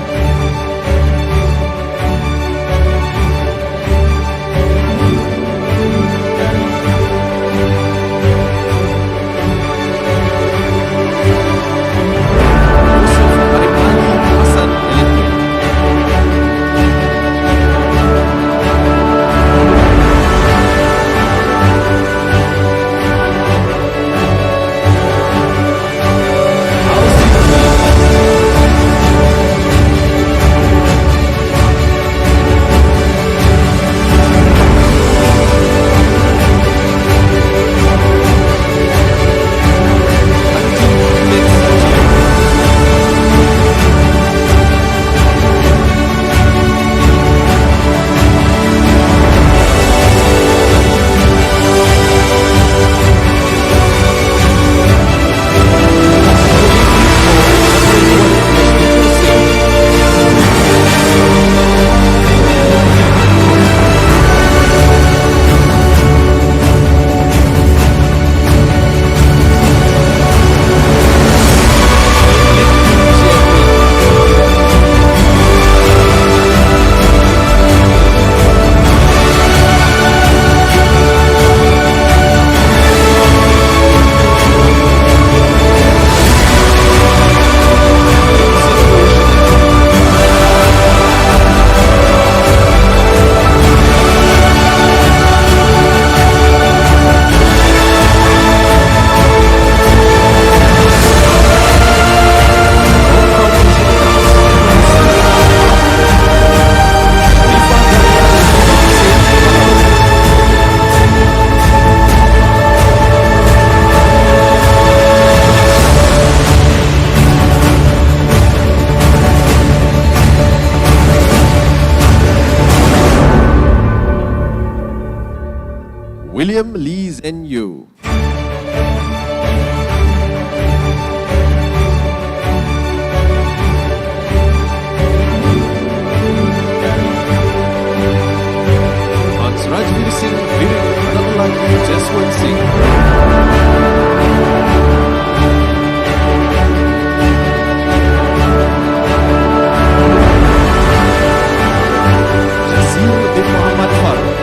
William Lee Zen Yu, Hans Rajveer Singh, Vivek Anandalaki, Jaswant Singh, Jasir bin Muhammad Farooq,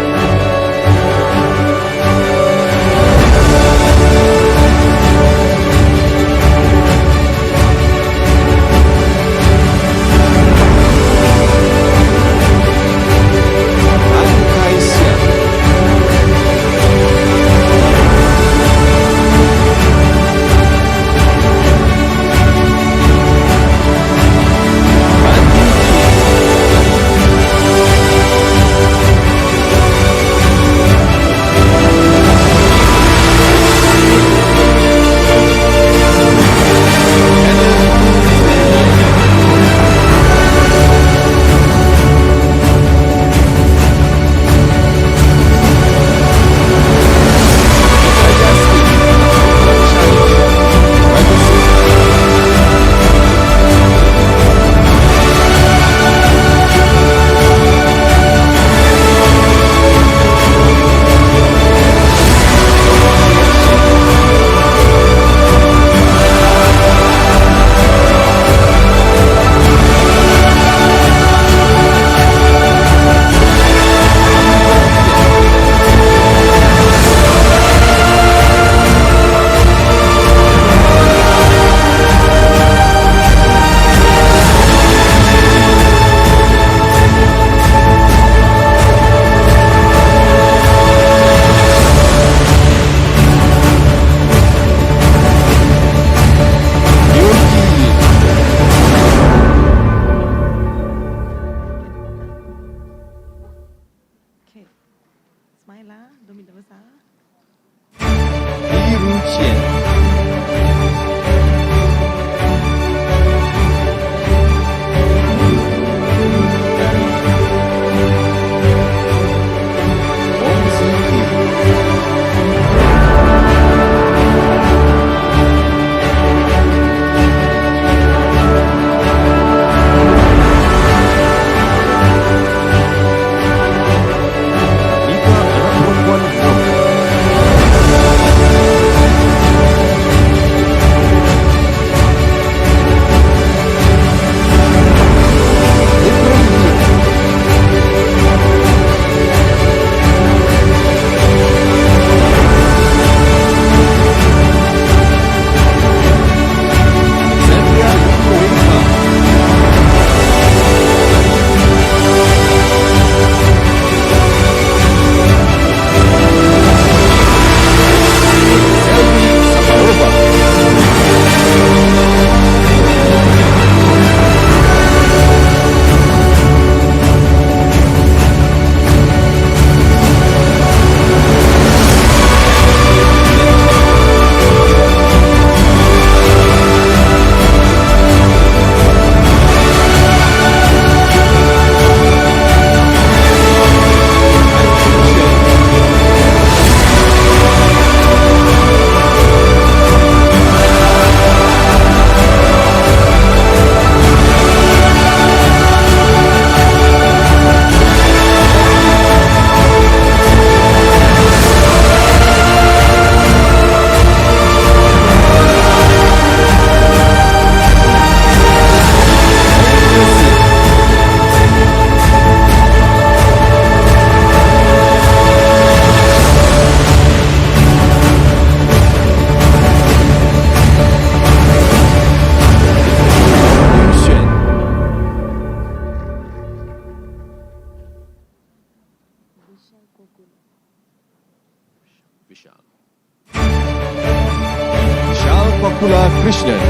Pakula Krishnan.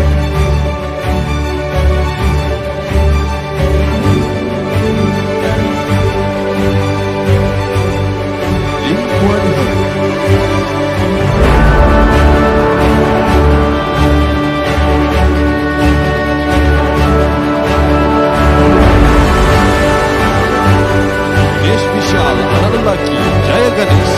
Lim Kuan Heng. Dinesh Vishal, anak lelaki, Jaya Ganesh.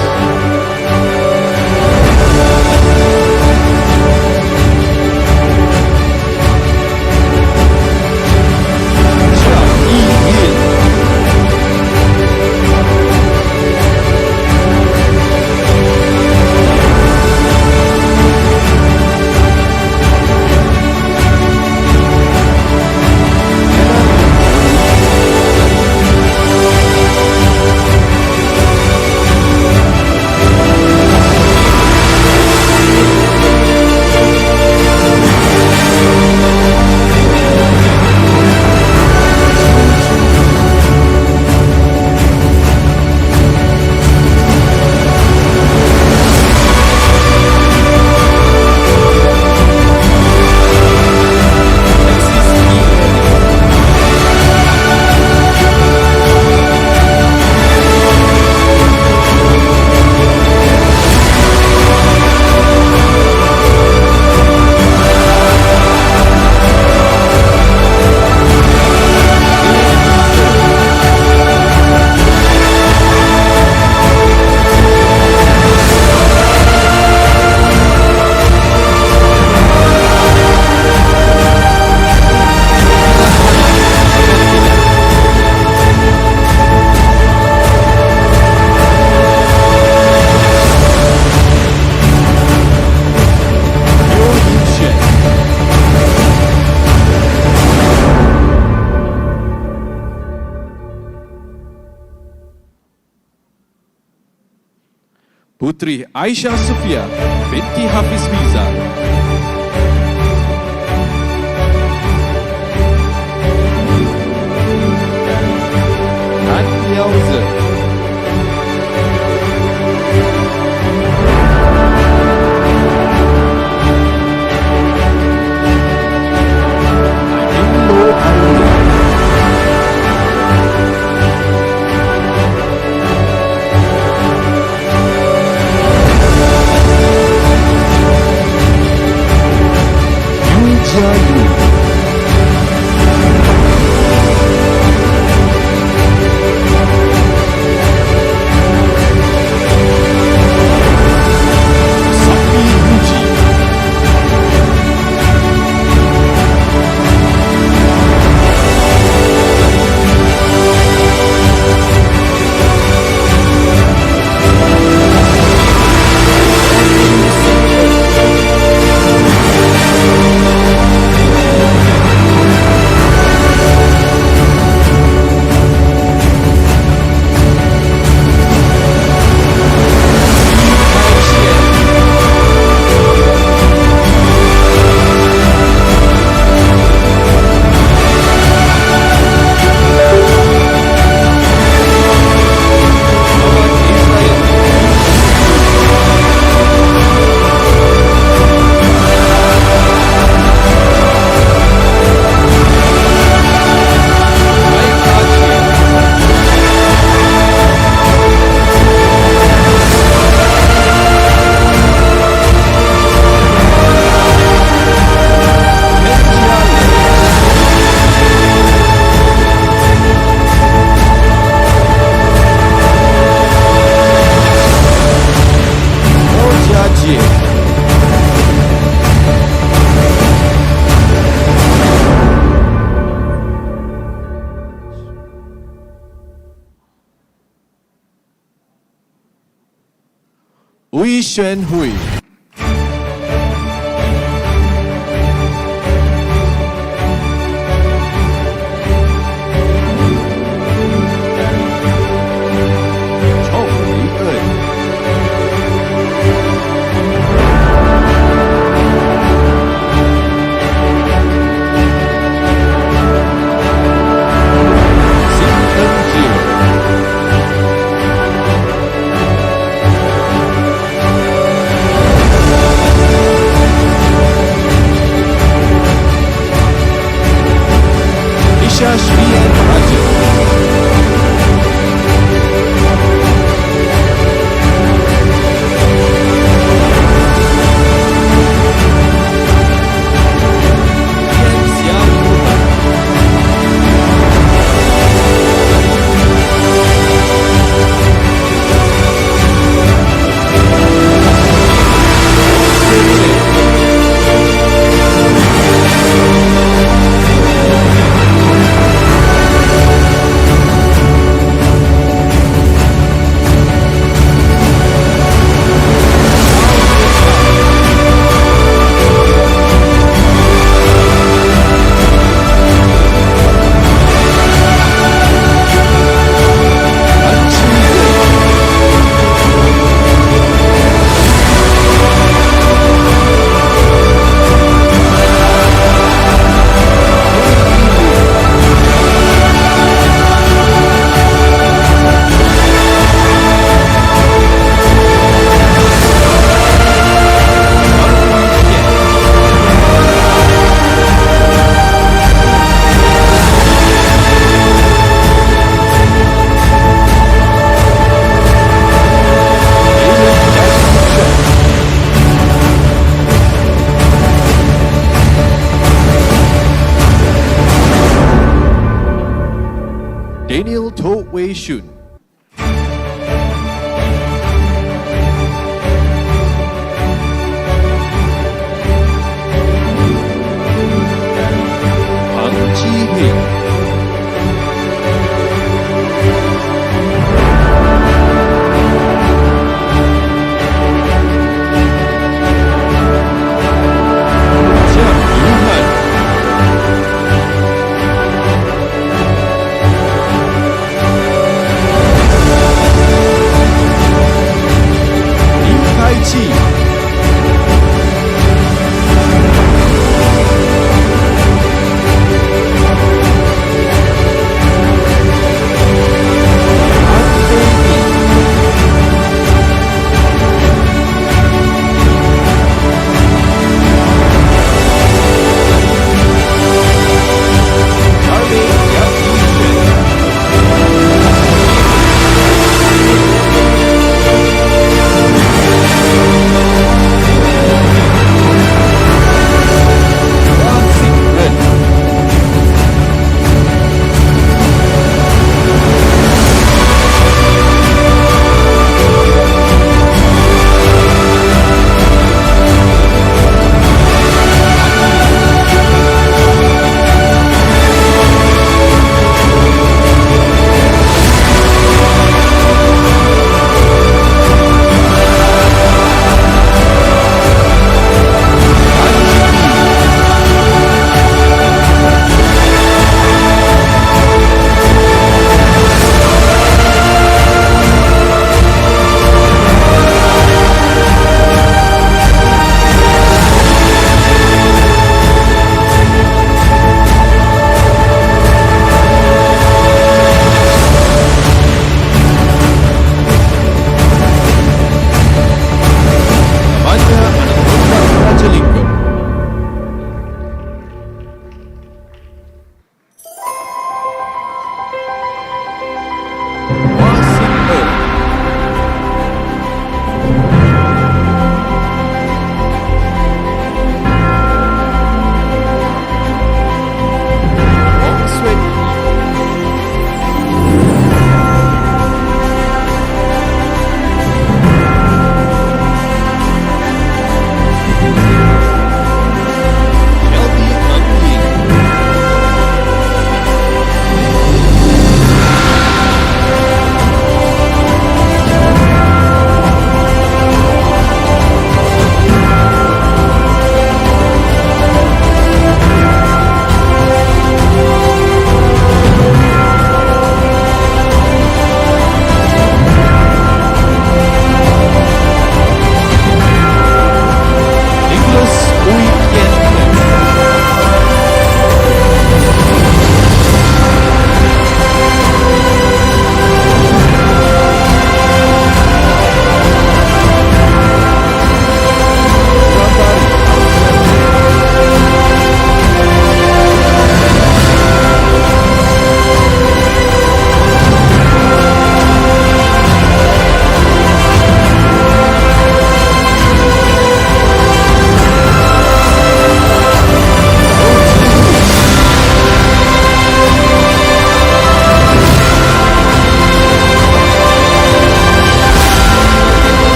Putri Aisyah Sufia binti Hafiz Miza. Tan Yao Zhe. Aidin Lo Aruna. Jayu. Sapi Yuji. Ui Xuan Hui. Chong Li En. Xin Ân Diệu. Aisyah Shrian Raja. Yen Siang Muhammad. Daniel To Wei Shun. Pang Chi Hing. Jiang Yuhan.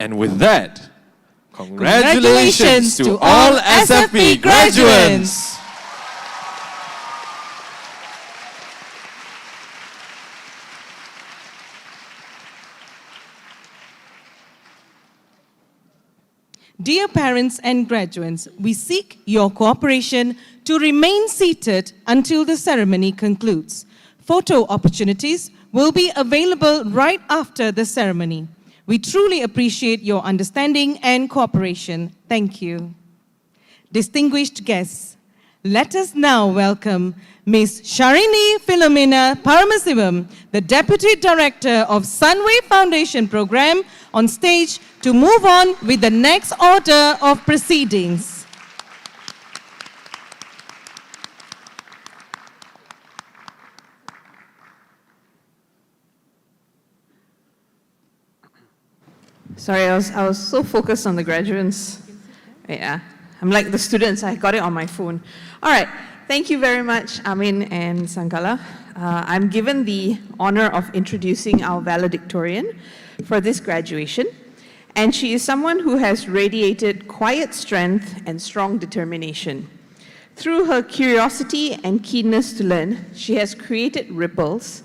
And with that, congratulations to all SFP graduates! Dear parents and graduates, we seek your cooperation to remain seated until the ceremony concludes. Photo opportunities will be available right after the ceremony. We truly appreciate your understanding and cooperation. Thank you. Distinguished guests, let us now welcome Ms. Sharini Philomena Paramasivam, the Deputy Director of Sunway Foundation Program, on stage to move on with the next order of proceedings. Sorry, I was so focused on the graduates. Yeah, I'm like the students, I got it on my phone. All right, thank you very much, Amin and Sankala. I'm given the honor of introducing our valedictorian for this graduation, and she is someone who has radiated quiet strength and strong determination. Through her curiosity and keenness to learn, she has created ripples,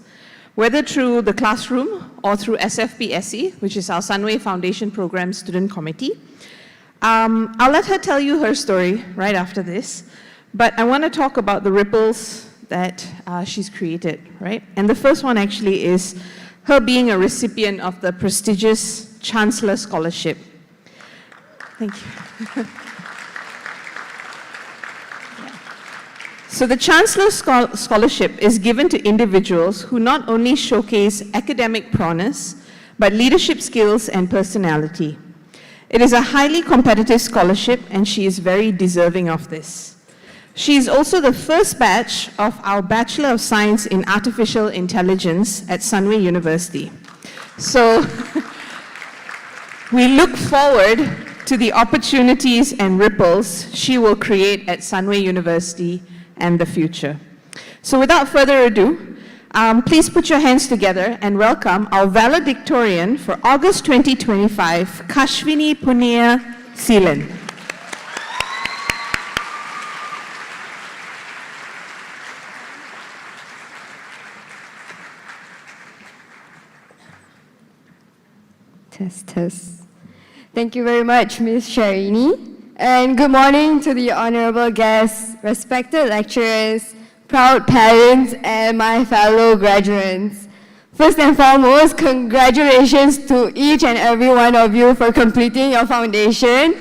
whether through the classroom or through SFP SE, which is our Sunway Foundation Program Student Committee. I'll let her tell you her story right after this, but I want to talk about the ripples that she's created, right? And the first one actually is her being a recipient of the prestigious Chancellor Scholarship. Thank you. So the Chancellor Scholarship is given to individuals who not only showcase academic prowess, but leadership skills and personality. It is a highly competitive scholarship, and she is very deserving of this. She is also the first batch of our Bachelor of Science in Artificial Intelligence at Sunway University. So we look forward to the opportunities and ripples she will create at Sunway University and the future. So without further ado, please put your hands together and welcome our valedictorian for August 2025, Kashvini Punia Seelan. Test. Thank you very much, Ms. Sharini. And good morning to the honorable guests, respected lecturers, proud parents, and my fellow graduates. First and foremost, congratulations to each and every one of you for completing your foundation.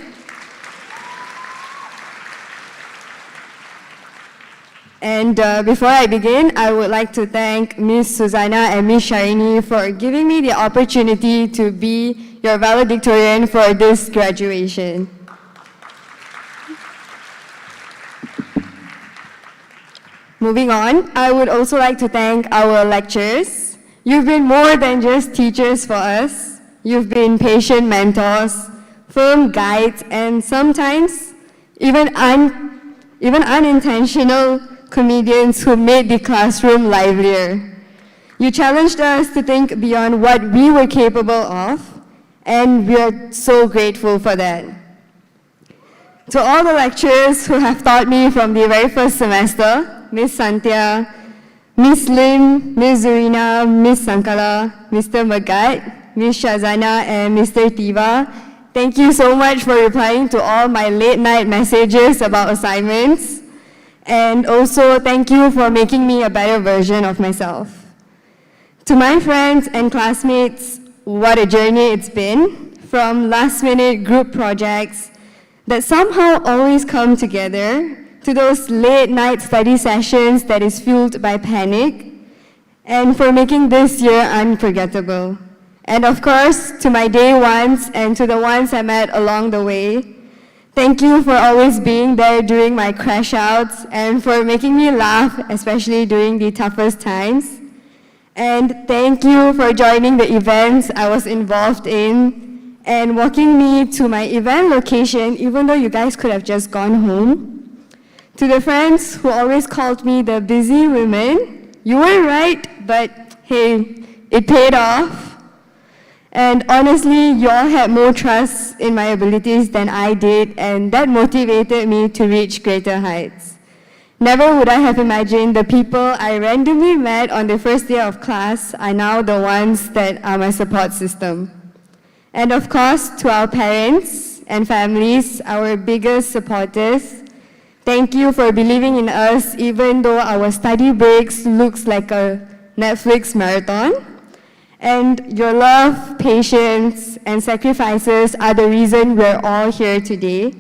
And before I begin, I would like to thank Ms. Susanna and Ms. Sharini for giving me the opportunity to be your valedictorian for this graduation. Moving on, I would also like to thank our lecturers. You've been more than just teachers for us. You've been patient mentors, firm guides, and sometimes even unintentional comedians who made the classroom livelier. You challenged us to think beyond what we were capable of, and we are so grateful for that. To all the lecturers who have taught me from the very first semester, Ms. Santya, Ms. Lim, Ms. Zurina, Ms. Sankala, Mr. Magat, Ms. Shazana, and Mr. Tiva, thank you so much for replying to all my late night messages about assignments. And also, thank you for making me a better version of myself. To my friends and classmates, what a journey it's been, from last-minute group projects that somehow always come together, to those late-night study sessions that is fueled by panic, and for making this year unforgettable. And of course, to my day ones and to the ones I met along the way, thank you for always being there during my crash outs and for making me laugh, especially during the toughest times. And thank you for joining the events I was involved in and walking me to my event location, even though you guys could have just gone home. To the friends who always called me the busy woman, you were right, but hey, it paid off. And honestly, you all had more trust in my abilities than I did, and that motivated me to reach greater heights. Never would I have imagined the people I randomly met on the first day of class are now the ones that are my support system. And of course, to our parents and families, our biggest supporters, thank you for believing in us even though our study breaks looks like a Netflix marathon. And your love, patience, and sacrifices are the reason we're all here today.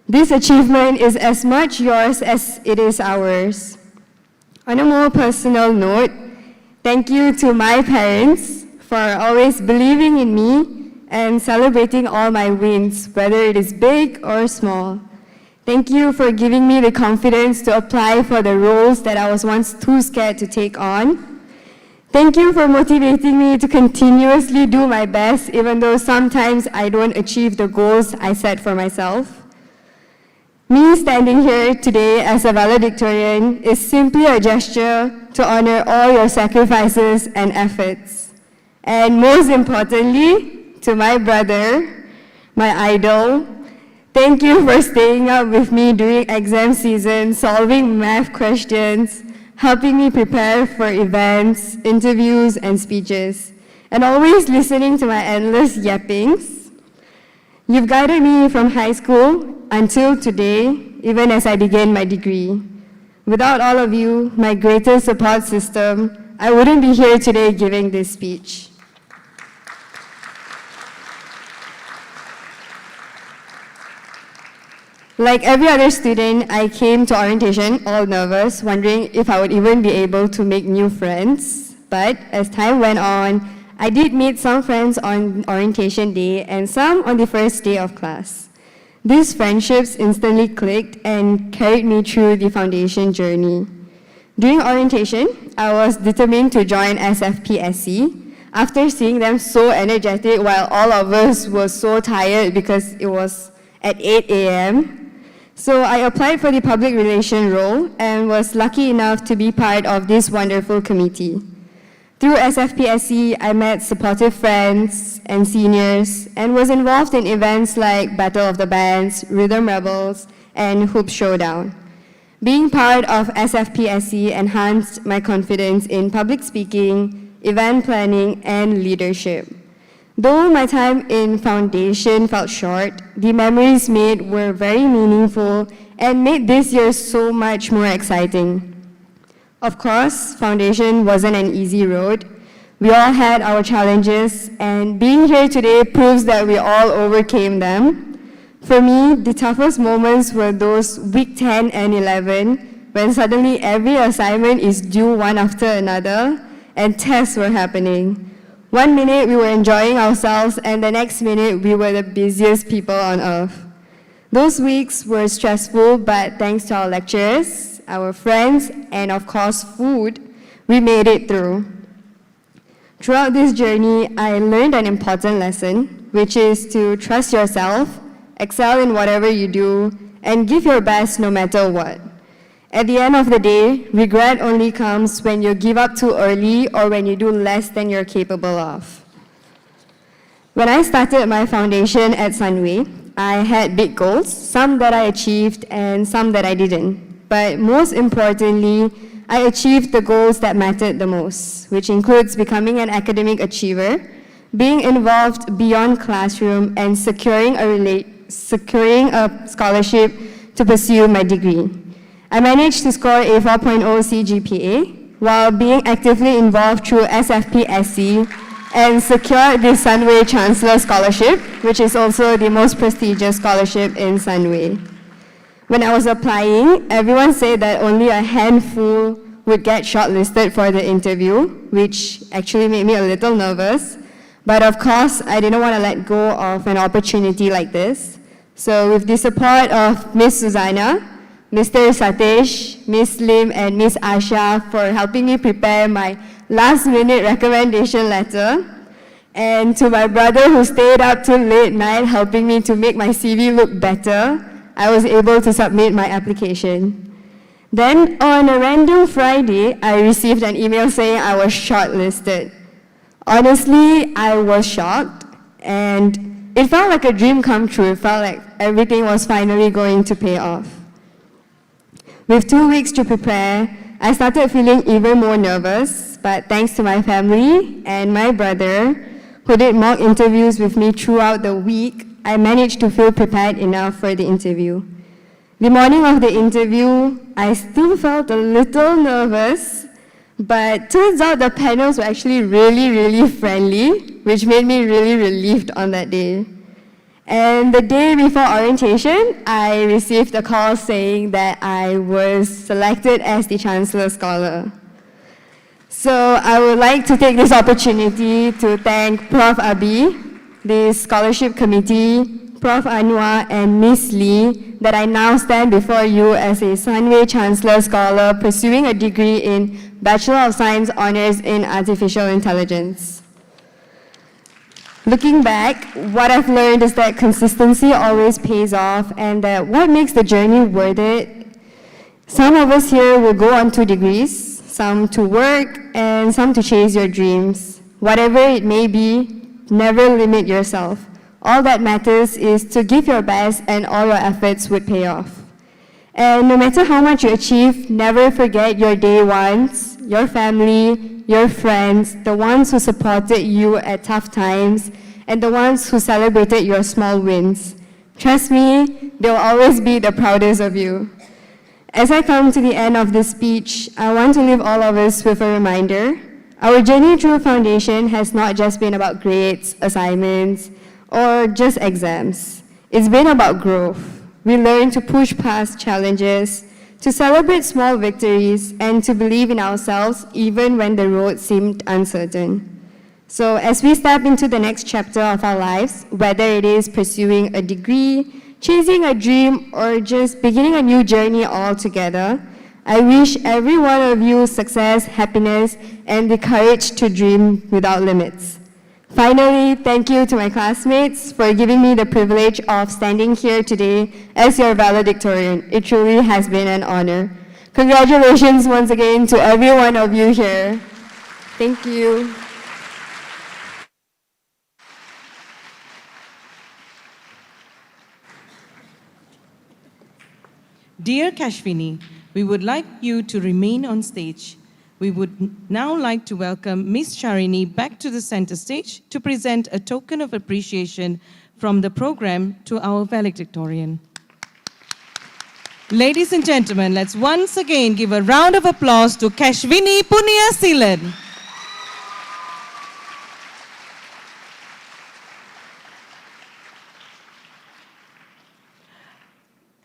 This achievement is as much yours as it is ours. On a more personal note, thank you to my parents for always believing in me and celebrating all my wins, whether it is big or small. Thank you for giving me the confidence to apply for the roles that I was once too scared to take on. Thank you for motivating me to continuously do my best, even though sometimes I don't achieve the goals I set for myself. Me standing here today as a valedictorian is simply a gesture to honor all your sacrifices and efforts. And most importantly, to my brother, my idol, thank you for staying up with me during exam season, solving math questions, helping me prepare for events, interviews, and speeches, and always listening to my endless yappings. You've guided me from high school until today, even as I began my degree. Without all of you, my greatest support system, I wouldn't be here today giving this speech. Like every other student, I came to orientation all nervous, wondering if I would even be able to make new friends. But as time went on, I did meet some friends on orientation day and some on the first day of class. These friendships instantly clicked and carried me through the foundation journey. During orientation, I was determined to join SFP after seeing them so energetic while all of us were so tired because it was at 8 a.m. So I applied for the public relation role and was lucky enough to be part of this wonderful committee. Through SFP I met supportive friends and seniors and was involved in events like Battle of the Bands, Rhythm Rebels, and Hoop Showdown. Being part of SFP enhanced my confidence in public speaking, event planning, and leadership. Though my time in foundation felt short, the memories made were very meaningful and made this year so much more exciting. Of course, foundation wasn't an easy road. We all had our challenges, and being here today proves that we all overcame them. For me, the toughest moments were those week 10 and 11, when suddenly every assignment is due one after another, and tests were happening. 1 minute we were enjoying ourselves, and the next minute we were the busiest people on earth. Those weeks were stressful, but thanks to our lecturers, our friends, and of course food, we made it through. Throughout this journey, I learned an important lesson, which is to trust yourself, excel in whatever you do, and give your best no matter what. At the end of the day, regret only comes when you give up too early or when you do less than you're capable of. When I started my foundation at Sunway, I had big goals, some that I achieved and some that I didn't. But most importantly, I achieved the goals that mattered the most, which includes becoming an academic achiever, being involved beyond classroom, and securing a scholarship to pursue my degree. I managed to score a 4.0 CGPA while being actively involved through SFP and secured the Sunway Chancellor Scholarship, which is also the most prestigious scholarship in Sunway. When I was applying, everyone said that only a handful would get shortlisted for the interview, which actually made me a little nervous. But of course, I didn't want to let go of an opportunity like this. So with the support of Miss Susanna, Mr. Satish, Miss Lim, and Miss Asha for helping me prepare my last-minute recommendation letter, and to my brother who stayed up till late night helping me to make my CV look better, I was able to submit my application. Then on a random Friday, I received an email saying I was shortlisted. Honestly, I was shocked, and it felt like a dream come true. It felt like everything was finally going to pay off. With 2 weeks to prepare, I started feeling even more nervous, but thanks to my family and my brother, who did mock interviews with me throughout the week, I managed to feel prepared enough for the interview. The morning of the interview, I still felt a little nervous, but turns out the panels were actually really friendly, which made me really relieved on that day. And the day before orientation, I received a call saying that I was selected as the Chancellor Scholar. So I would like to take this opportunity to thank Prof. Abi, the Scholarship Committee, Prof. Anwar, and Miss Lee, that I now stand before you as a Sunway Chancellor Scholar pursuing a degree in Bachelor of Science Honours in Artificial Intelligence. Looking back, what I've learned is that consistency always pays off, and that what makes the journey worth it. Some of us here will go on to degrees, some to work, and some to chase your dreams. Whatever it may be, never limit yourself. All that matters is to give your best, and all your efforts would pay off. And no matter how much you achieve, never forget your day ones, your family, your friends, the ones who supported you at tough times, and the ones who celebrated your small wins. Trust me, they'll always be the proudest of you. As I come to the end of this speech, I want to leave all of us with a reminder. Our journey through Foundation has not just been about grades, assignments, or just exams. It's been about growth. We learn to push past challenges, to celebrate small victories, and to believe in ourselves even when the road seemed uncertain. So as we step into the next chapter of our lives, whether it is pursuing a degree, chasing a dream, or just beginning a new journey altogether, I wish every one of you success, happiness, and the courage to dream without limits. Finally, thank you to my classmates for giving me the privilege of standing here today as your valedictorian. It truly has been an honor. Congratulations once again to every one of you here. Thank you. Dear Kashvini, we would like you to remain on stage. We would now like to welcome Ms. Sharini back to the center stage to present a token of appreciation from the program to our valedictorian. Ladies and gentlemen, let's once again give a round of applause to Kashvini Punyasilan.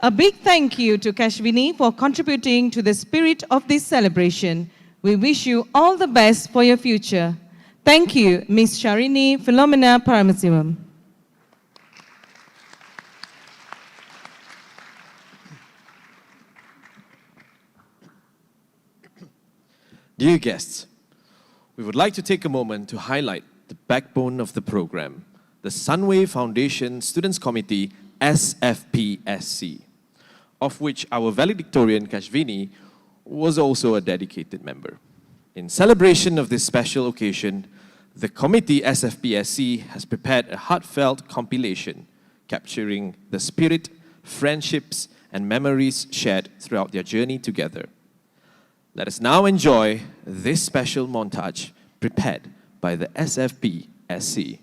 A big thank you to Kashvini for contributing to the spirit of this celebration. We wish you all the best for your future. Thank you, Ms. Sharini Philomena Paramasivam. Dear guests, we would like to take a moment to highlight the backbone of the program, the Sunway Foundation Students Committee, SFPSC, of which our valedictorian Kashvini was also a dedicated member. In celebration of this special occasion, the committee SFPSC has prepared a heartfelt compilation capturing the spirit, friendships, and memories shared throughout their journey together. Let us now enjoy this special montage prepared by the SFPSC.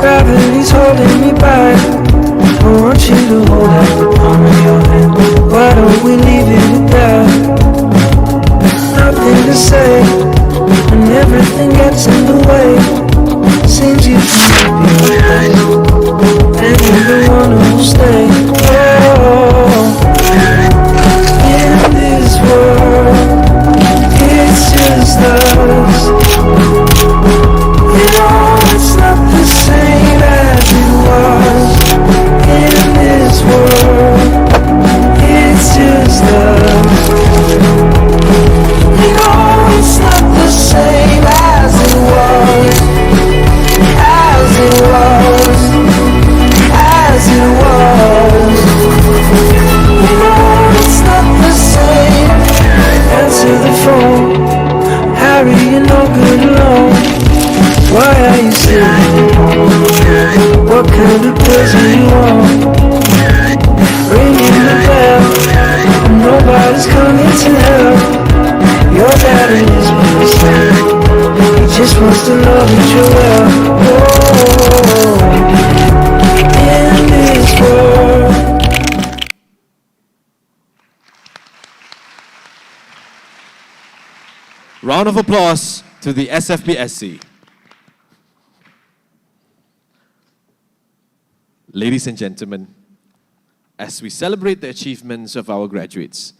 Gravity's holding me back. I want you to hold out the palm of your hand. Why don't we leave it at that? Nothing to say, and everything gets in the way. Seems you can be behind, and you're the one who'll stay. Oh, in this world, it's just us. It's not the same as it was. In this world, it's just us. you're no good alone. Why are you still? What kind of pills do you want? Ringing the bell, and nobody's coming to help. Your daddy is missing. He just wants to know that you're well. Oh, in this world. Round of applause to the SFP-SC. Ladies and gentlemen, as we celebrate the achievements of our graduates,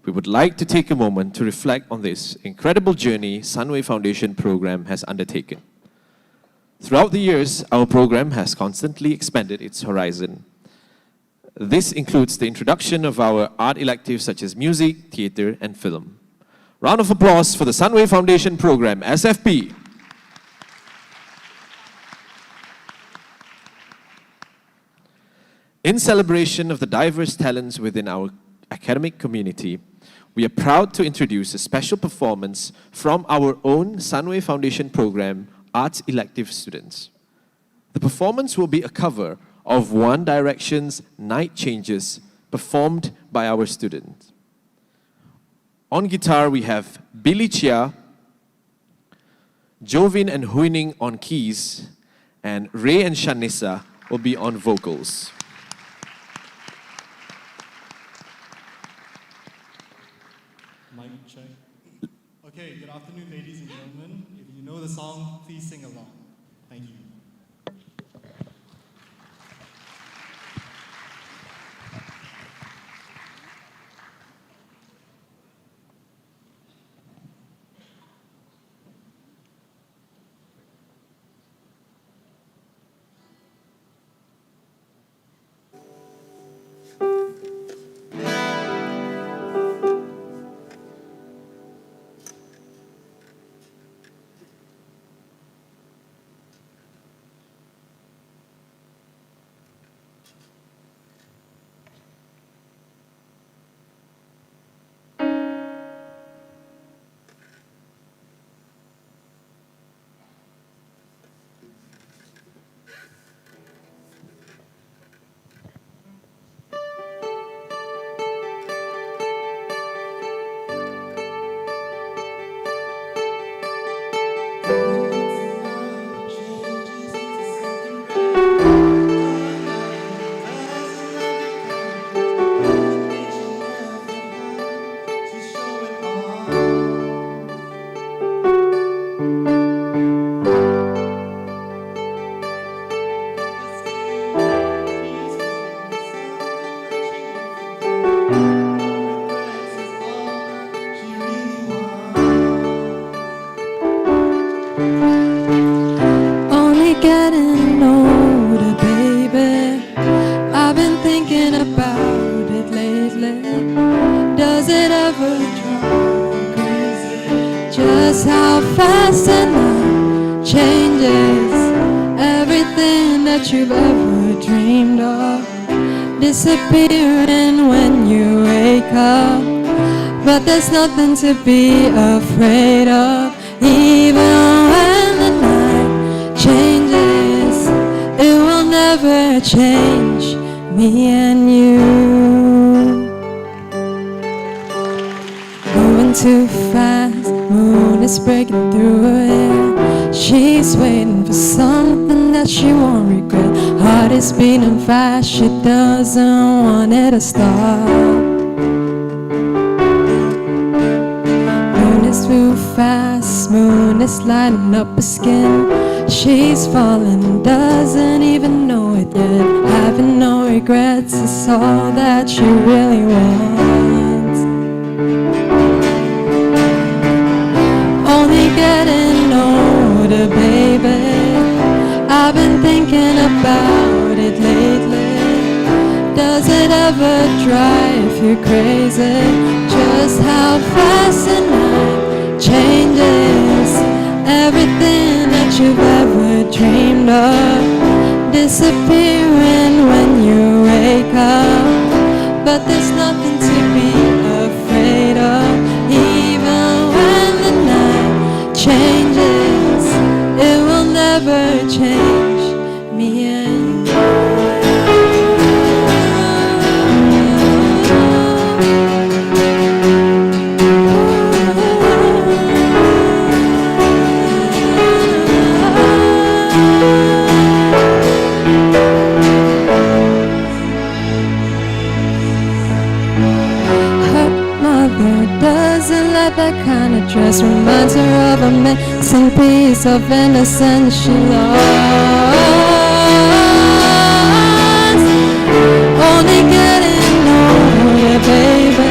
we would like to take a moment to reflect on this incredible journey Sunway Foundation program has undertaken. Throughout the years, our program has constantly expanded its horizon. This includes the introduction of our art electives such as music, theater, and film. Round of applause for the Sunway Foundation program, SFP. In celebration of the diverse talents within our academic community, we are proud to introduce a special performance from our own Sunway Foundation program, Arts Elective students. The performance will be a cover of One Direction's Night Changes, performed by our students. On guitar, we have Billy Chia, Jovin and Huining on keys, and Ray and Shanissa will be on vocals. Mic check. Okay, good afternoon, ladies and gentlemen. If you know the song, please sing along. Thank you. Only getting older, baby. I've been thinking about it lately. Does it ever drive you crazy? Just how fast and life changes. Everything that you've ever dreamed of disappearing when you wake up. But there's nothing to be afraid of. Even when the night changes, it will never change me and you. Going too fast, moon is breaking through her hair. She's waiting for something that she won't regret. Heart is beating fast, she doesn't want it to stop. Too fast, moon is lighting up her skin. She's falling, doesn't even know it yet. Having no regrets is all that she really wants. Only getting older, baby. I've been thinking about it lately. Does it ever drive you crazy? Just how fast the night changes. Everything that you've ever dreamed of disappearing when you wake up. But there's nothing to be afraid of. Even when the night changes. It will never change me and you. Her mother doesn't like that kind of dress. Reminds her of a missing piece of innocence she lost. Only getting older, baby.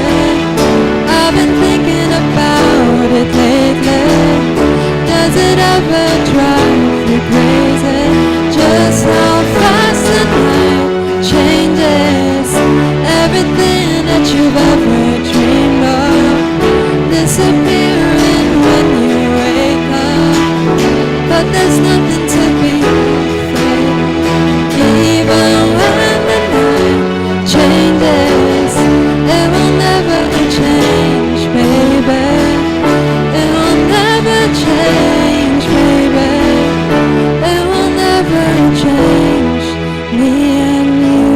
I've been thinking about it lately. Does it ever drive you crazy? Just how fast the night changes. Everything that you've ever dreamed of disappearing when you wake up. But there's nothing to be afraid. Even when the night changes, it will never change, baby. It will never change, baby. It will never change me and you.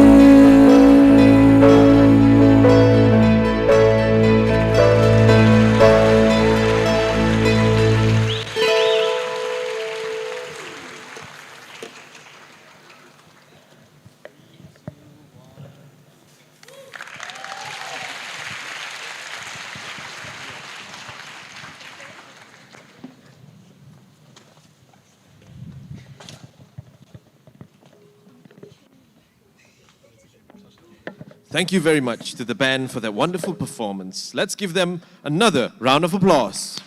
Thank you very much to the band for that wonderful performance. Let's give them another round of applause.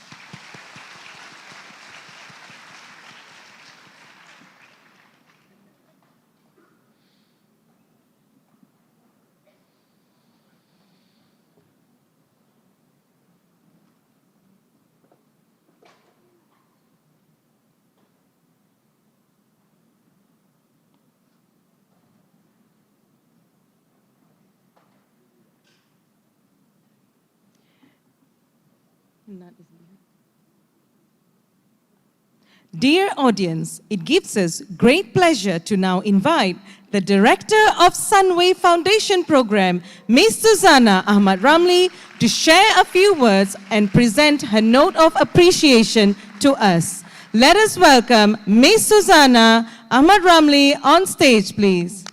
Dear audience, it gives us great pleasure to now invite the Director of Sunway Foundation Program, Ms. Susanna Ahmad Ramli, to share a few words and present her note of appreciation to us. Let us welcome Ms. Susanna Ahmad Ramli on stage, please.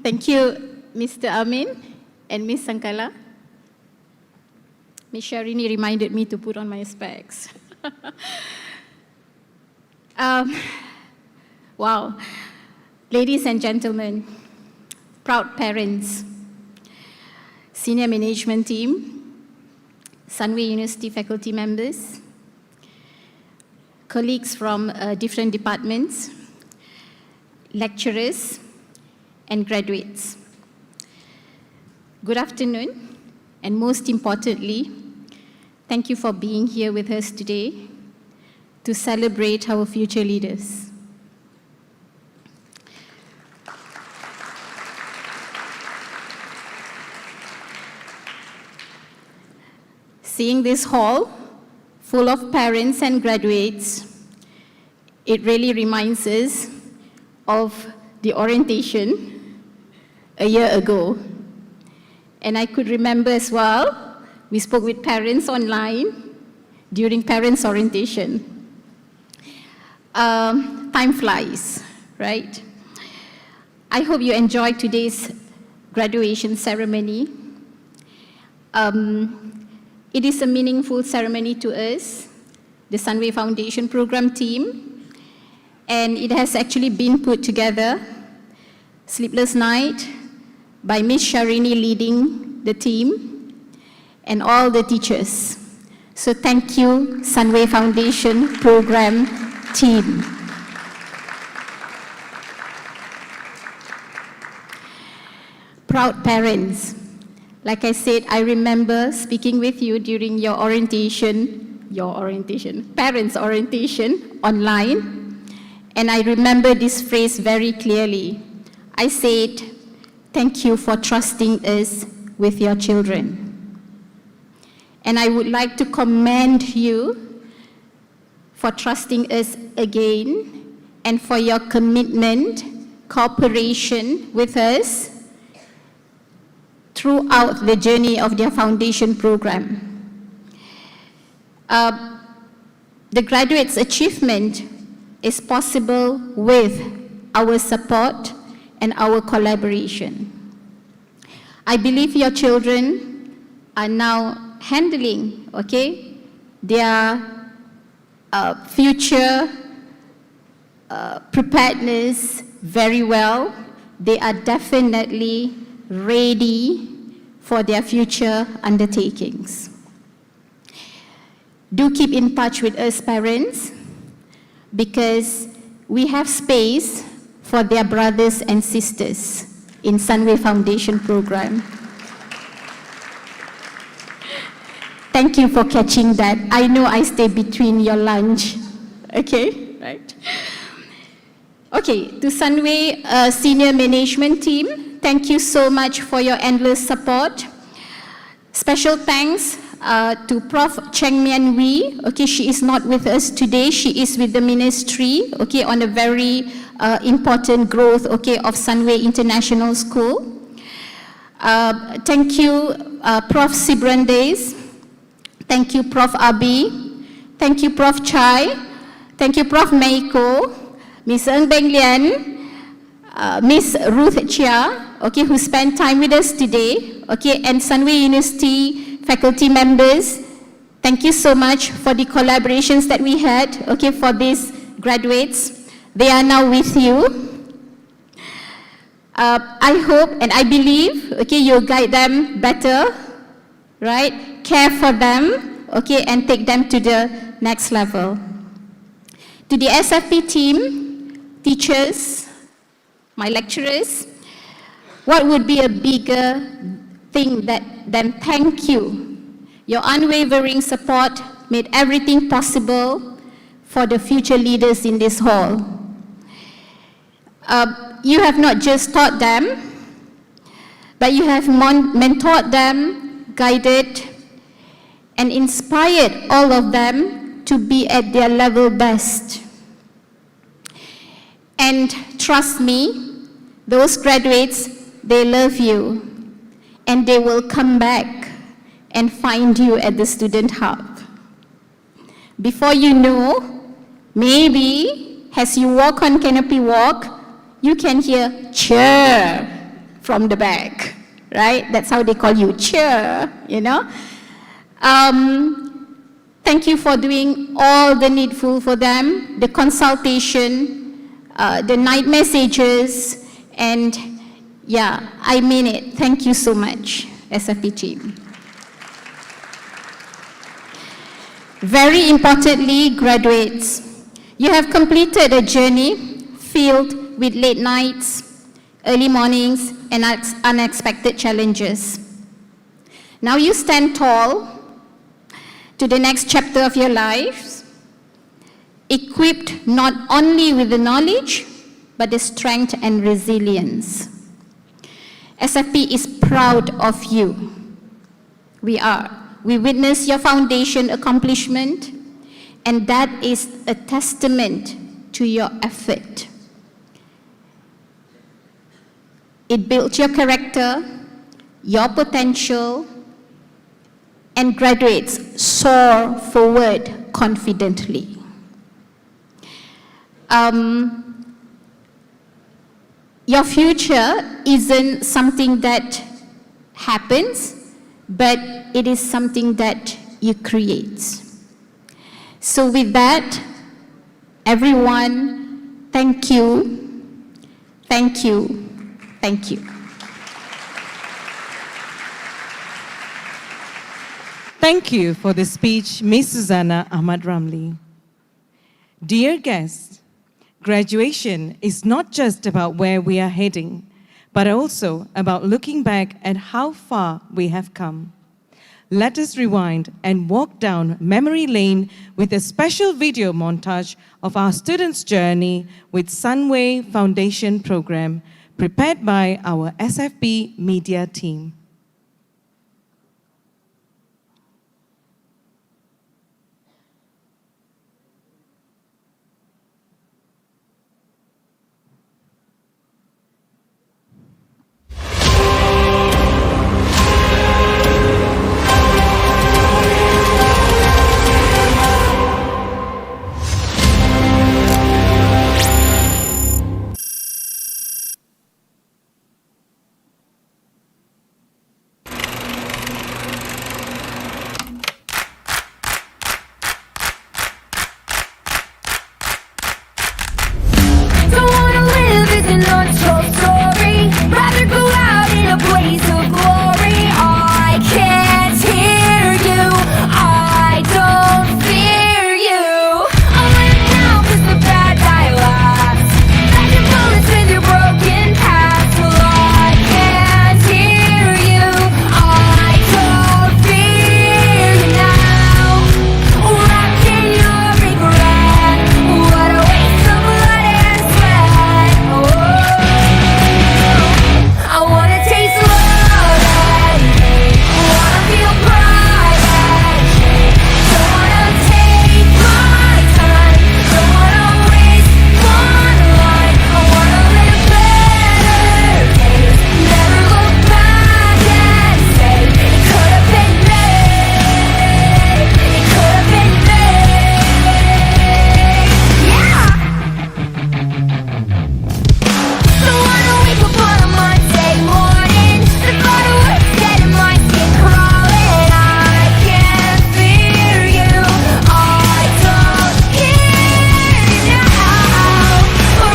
Thank you, Mr. Amin and Ms. Sankala. Ms. Sharini reminded me to put on my specs. Wow. Ladies and gentlemen, proud parents, senior management team, Sunway University faculty members, colleagues from different departments, lecturers, and graduates. Good afternoon, and most importantly, thank you for being here with us today to celebrate our future leaders. Seeing this hall full of parents and graduates, it really reminds us of the orientation a year ago. And I could remember as well, we spoke with parents online during parents' orientation. Time flies, right? I hope you enjoyed today's graduation ceremony. It is a meaningful ceremony to us, the Sunway Foundation program team, and it has actually been put together, sleepless night, by Ms. Sharini leading the team, and all the teachers. So thank you, Sunway Foundation program team. Proud parents. Like I said, I remember speaking with you during your orientation your orientation, parents' orientation online. And I remember this phrase very clearly. I said, "Thank you for trusting us with your children." And I would like to commend you for trusting us again and for your commitment, cooperation with us throughout the journey of their foundation program. The graduates' achievement is possible with our support and our collaboration. I believe your children are now handling, their future preparedness very well. They are definitely ready for their future undertakings. Do keep in touch with us, parents, because we have space for their brothers and sisters in Sunway Foundation program. Thank you for catching that. I know I stay between your lunch. Okay, right? Okay, to Sunway senior management team, thank you so much for your endless support. Special thanks to Prof. Cheng Mian Wee. She is not with us today. She is with the ministry, on a very important growth, of Sunway International School. Thank you, Prof. Sibrandes. Thank you, Prof. Abi. Thank you, Prof. Chai. Thank you, Prof. Meiko, Ms. Ng Beng Lian, Ms. Ruth Chia, who spent time with us today, and Sunway University faculty members. Thank you so much for the collaborations that we had, for these graduates. They are now with you. I hope and I believe, you'll guide them better, right? Care for them, and take them to the next level. To the SFP team, teachers, my lecturers, what would be a bigger thing than thank you? Your unwavering support made everything possible for the future leaders in this hall. You have not just taught them, but you have mentored them, guided, and inspired all of them to be at their level best. And trust me, those graduates, they love you, and they will come back and find you at the Student Hub. Before you know, maybe as you walk on Canopy Walk, you can hear cheer from the back, right? That's how they call you, cheer, Thank you for doing all the needful for them, the consultation, the night messages, and yeah, I mean it. Thank you so much, SFP team. Very importantly, graduates, you have completed a journey filled with late nights, early mornings, and unexpected challenges. Now you stand tall to the next chapter of your lives, equipped not only with the knowledge, but the strength and resilience. SFP is proud of you. We are. We witness your foundation accomplishment, and that is a testament to your effort. It built your character, your potential, and graduates soar forward confidently. Your future isn't something that happens, but it is something that you create. So with that, everyone, thank you, thank you, thank you. Thank you for the speech, Ms. Susanna Ahmad Ramli. Dear guests, graduation is not just about where we are heading, but also about looking back at how far we have come. let us rewind and walk down memory lane with a special video montage of our students' journey with Sunway Foundation program, prepared by our SFP media team. Don't wanna live as an untold story. Rather go out in a blaze of glory. I can't hear you. I don't fear you. I'll live now 'cause the bad die last. Back and bullets with your broken past. Well, I can't hear you. I don't fear you now. Wrapped in your regret. What a waste of blood and sweat. I wanna taste love and hate. Wanna feel pride and shame. Don't wanna take my time. Don't wanna waste one life. I wanna live better days. Never look back and say it could have been me. It could have been me. Yeah. Don't wanna wake up on a Monday morning. The thought of what's dead in my skin crawling. I can't fear you. I don't hear you now.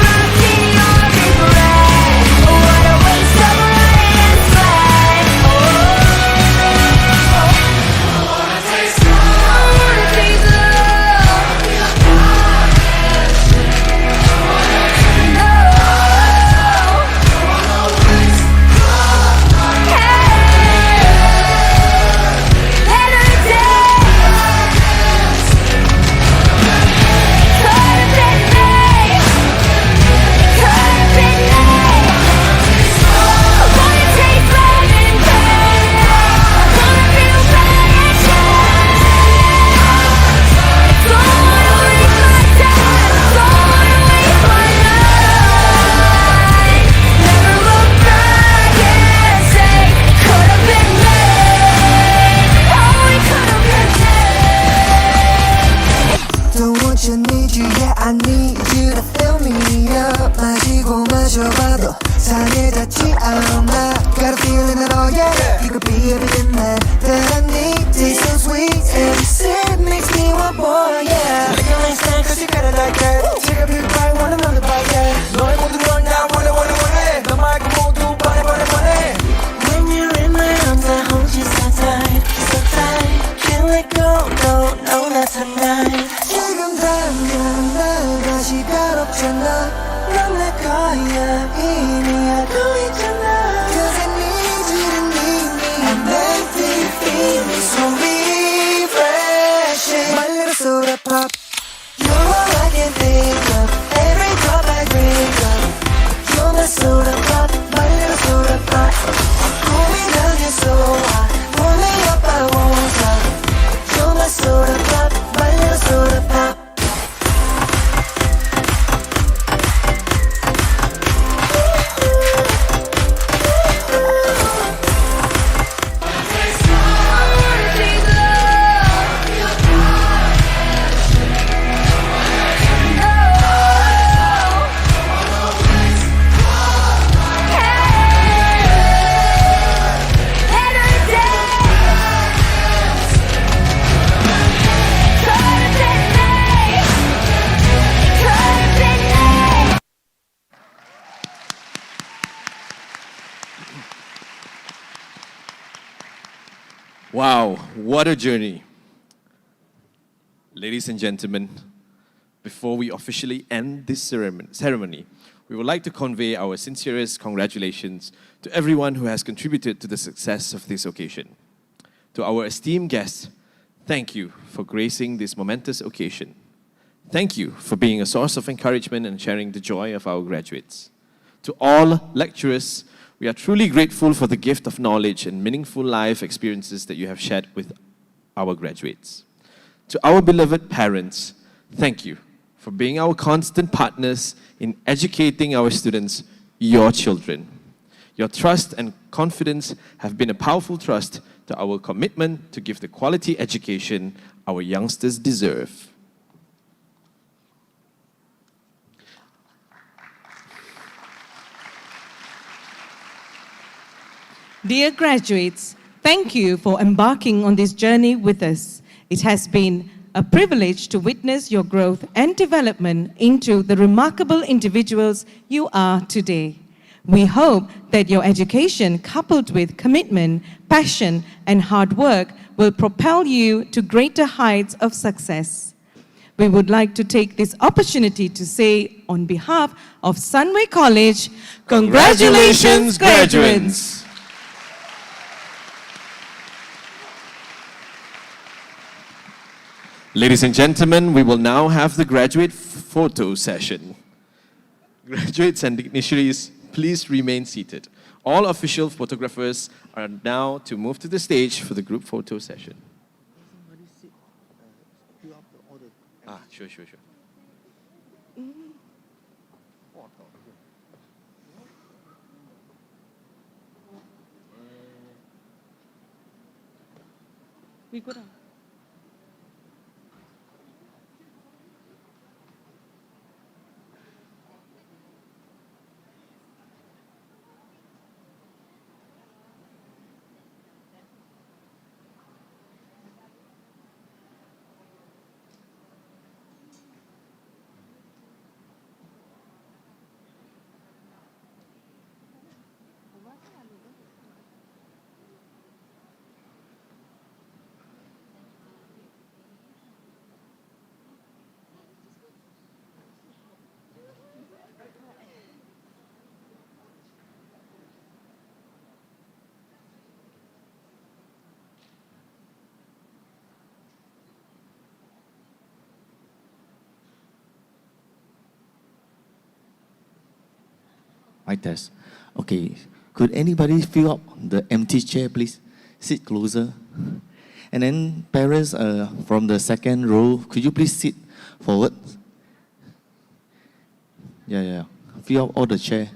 Wrapped in your regret. What a waste of blood and sweat. I wanna taste love. I wanna taste love. No. Don't want you, need you, yeah I need you to fill me up. 마시고 마셔봐도 산에 닿지 않아. Got a feeling at all, yeah. You could be everything that I need. Taste so sweet, every sip makes me want more, yeah. Make a nice snack 'cause you got it like that. Take a big bite, want another bite, yeah. 너의 모든 걸 나 원해. 너 말고 모두 버려. When you're in my arms, I hold you so tight. Can't let go, no, not tonight. 지금 당장 날 다시 가롭잖아. 넌 내 거야, 이미 알고 있잖아. 'Cause I need you to need me. I make me feel so refreshing. My little soda pop. You're all I can think of. Every drop I drink of. You're my soda pop, my little soda pop. 고민하게 so hot. Pull me up, I won't stop. You're my soda pop, my little soda pop. Wow, what a journey. Ladies and gentlemen, before we officially end this ceremony, we would like to convey our sincerest congratulations to everyone who has contributed to the success of this occasion. To our esteemed guests, thank you for gracing this momentous occasion. Thank you for being a source of encouragement and sharing the joy of our graduates. To all lecturers, we are truly grateful for the gift of knowledge and meaningful life experiences that you have shared with our graduates. To our beloved parents, thank you for being our constant partners in educating our students, your children. Your trust and confidence have been a powerful trust to our commitment to give the quality education our youngsters deserve. Dear graduates, thank you for embarking on this journey with us. It has been a privilege to witness your growth and development into the remarkable individuals you are today. We hope that your education, coupled with commitment, passion, and hard work, will propel you to greater heights of success. We would like to take this opportunity to say, on behalf of Sunway College, congratulations, graduates! Ladies and gentlemen, we will now have the graduate photo session. Graduates and dignitaries, please remain seated. All official photographers are now to move to the stage for the group photo session. Sure. We go down. Mic test. Okay, could anybody fill up the empty chair, please? Sit closer. And then parents from the second row, could you please sit forward? Yeah. Fill up all the chair.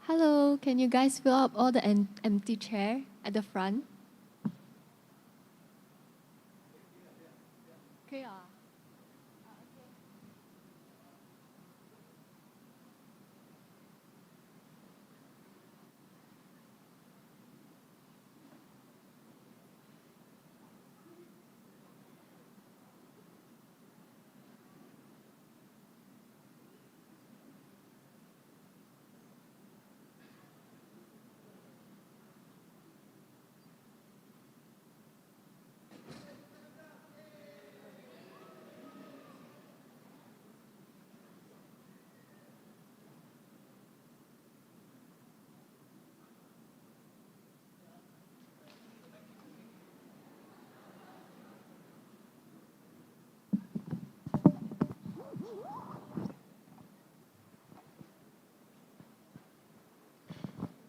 Hello, can you guys fill up all the empty chair at the front? Okay.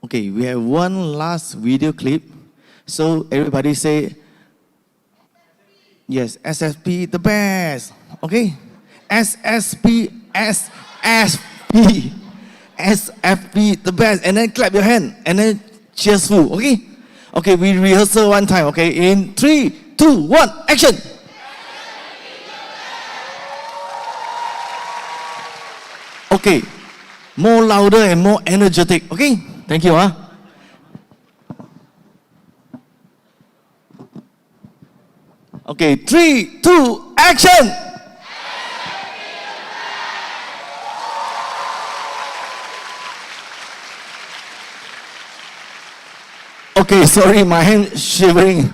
Okay, we have one last video clip. So everybody say, yes, SFP the best. Okay? SSP, SFP, SFP the best. And then clap your hand. And then cheerful. Okay? Okay, we rehearsal one time. Okay? In 3, 2, 1, action. Okay. more louder and more energetic. Okay? Thank you. Okay, 3, 2, action! Okay, sorry, my hand shivering.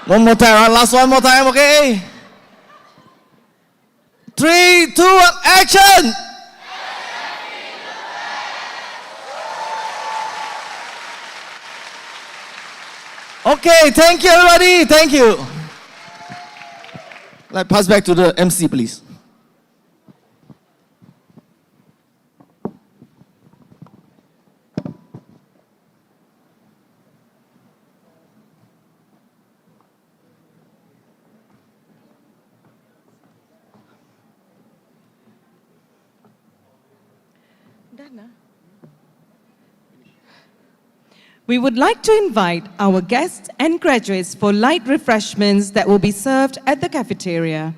One more time, last one more time, okay? 3, 2, action! Okay, thank you everybody, thank you. Let's pass back to the MC, please. We would like to invite our guests and graduates for light refreshments that will be served at the cafeteria.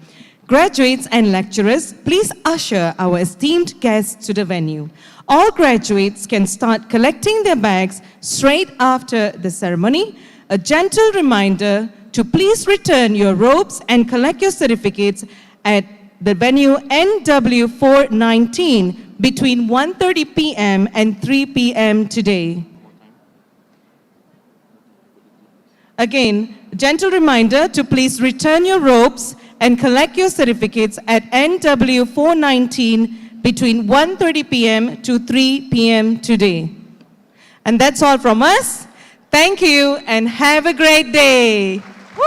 Graduates and lecturers, please usher our esteemed guests to the venue. All graduates can start collecting their bags straight after the ceremony. A gentle reminder to please return your robes and collect your certificates at the venue NW419 between 1:30 p.m. and 3 p.m. today. Again, gentle reminder to please return your robes and collect your certificates at NW419 between 1:30 p.m. to 3 p.m. today. And that's all from us. Thank you and have a great day. Woo!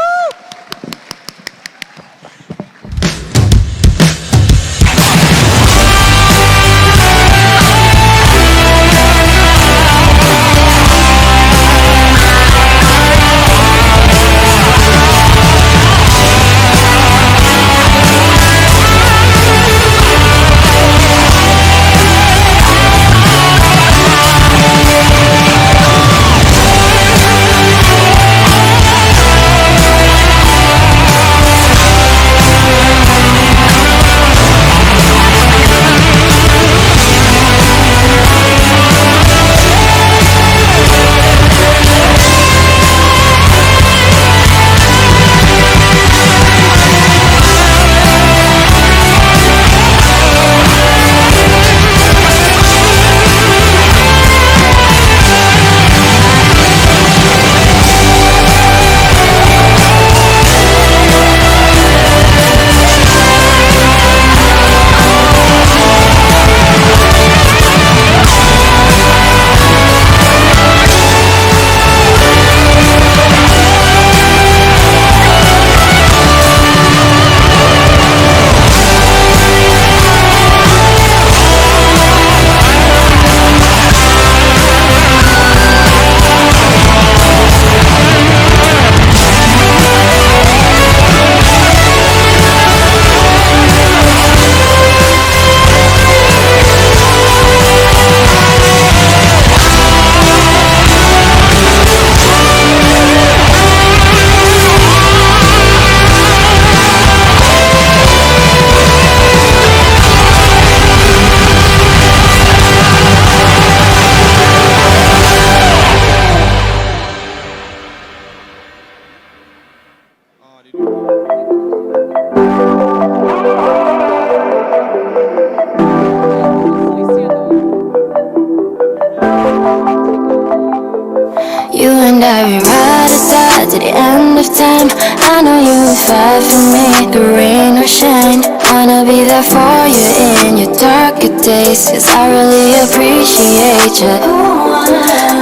You and I, we ride or die to the end of time. I know you would fight for me, the rain or shine. Wanna be there for you in your darker days, 'cause I really appreciate you.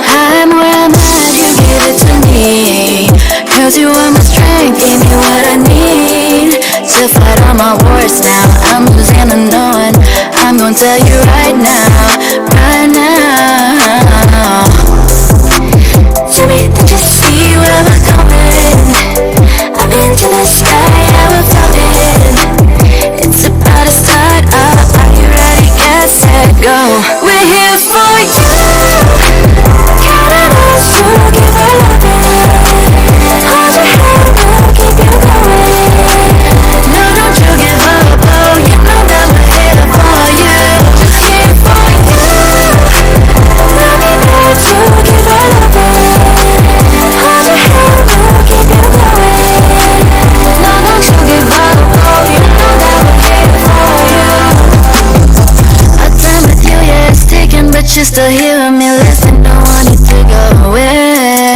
I'm where I'm at, you give it to me, 'cause you are my strength, give me what I need to fight all my wars now. I'm losing and knowing, I'm gonna tell you right now, right now. Tell me that you see where I'm going. I've been to the sky, I will found it. It's about to start up. Are you ready? Get set, go. We're here for you. Counting on you, give our loving. Hold your hand, we'll keep you going. No, don't you give up, oh. You know that we're here for you. Just here for you. still hearing me listen, don't want it to go away.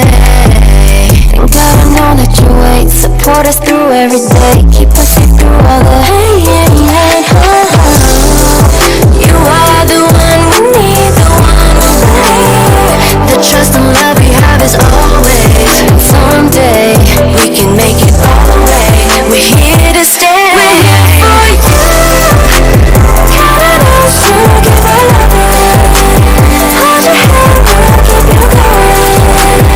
Thank God I know that you wait, support us through every day, keep us safe through all the hey, hey, hey, you are the one we need, the one we need. The trust and love we have is always. Someday we can make it all the way. We're here to stay. We're here for you. Counting us to give our love. Hold your hand, we'll keep you going.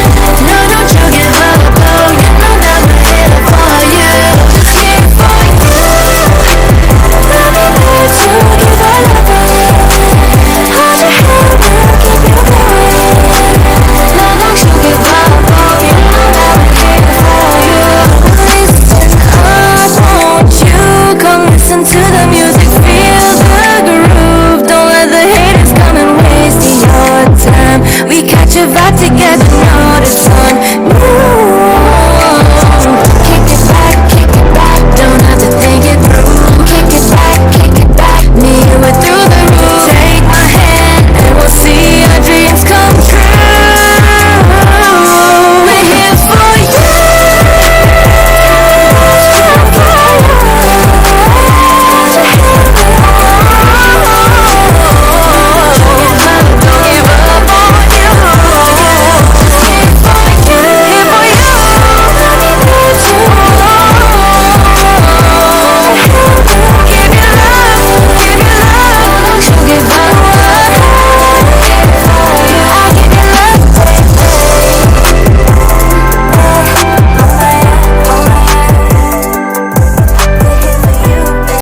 No, don't you give up, oh, you know that we're here for you. Here for you. We'll be there to give our love. Hold your hand, we'll keep you going. No, don't you give up, oh, you know that we're here for you. Listen up, won't you come listen to the music, feel the groove. Don't let the haters come and waste your time. We got your vibe together, know the sun. Move.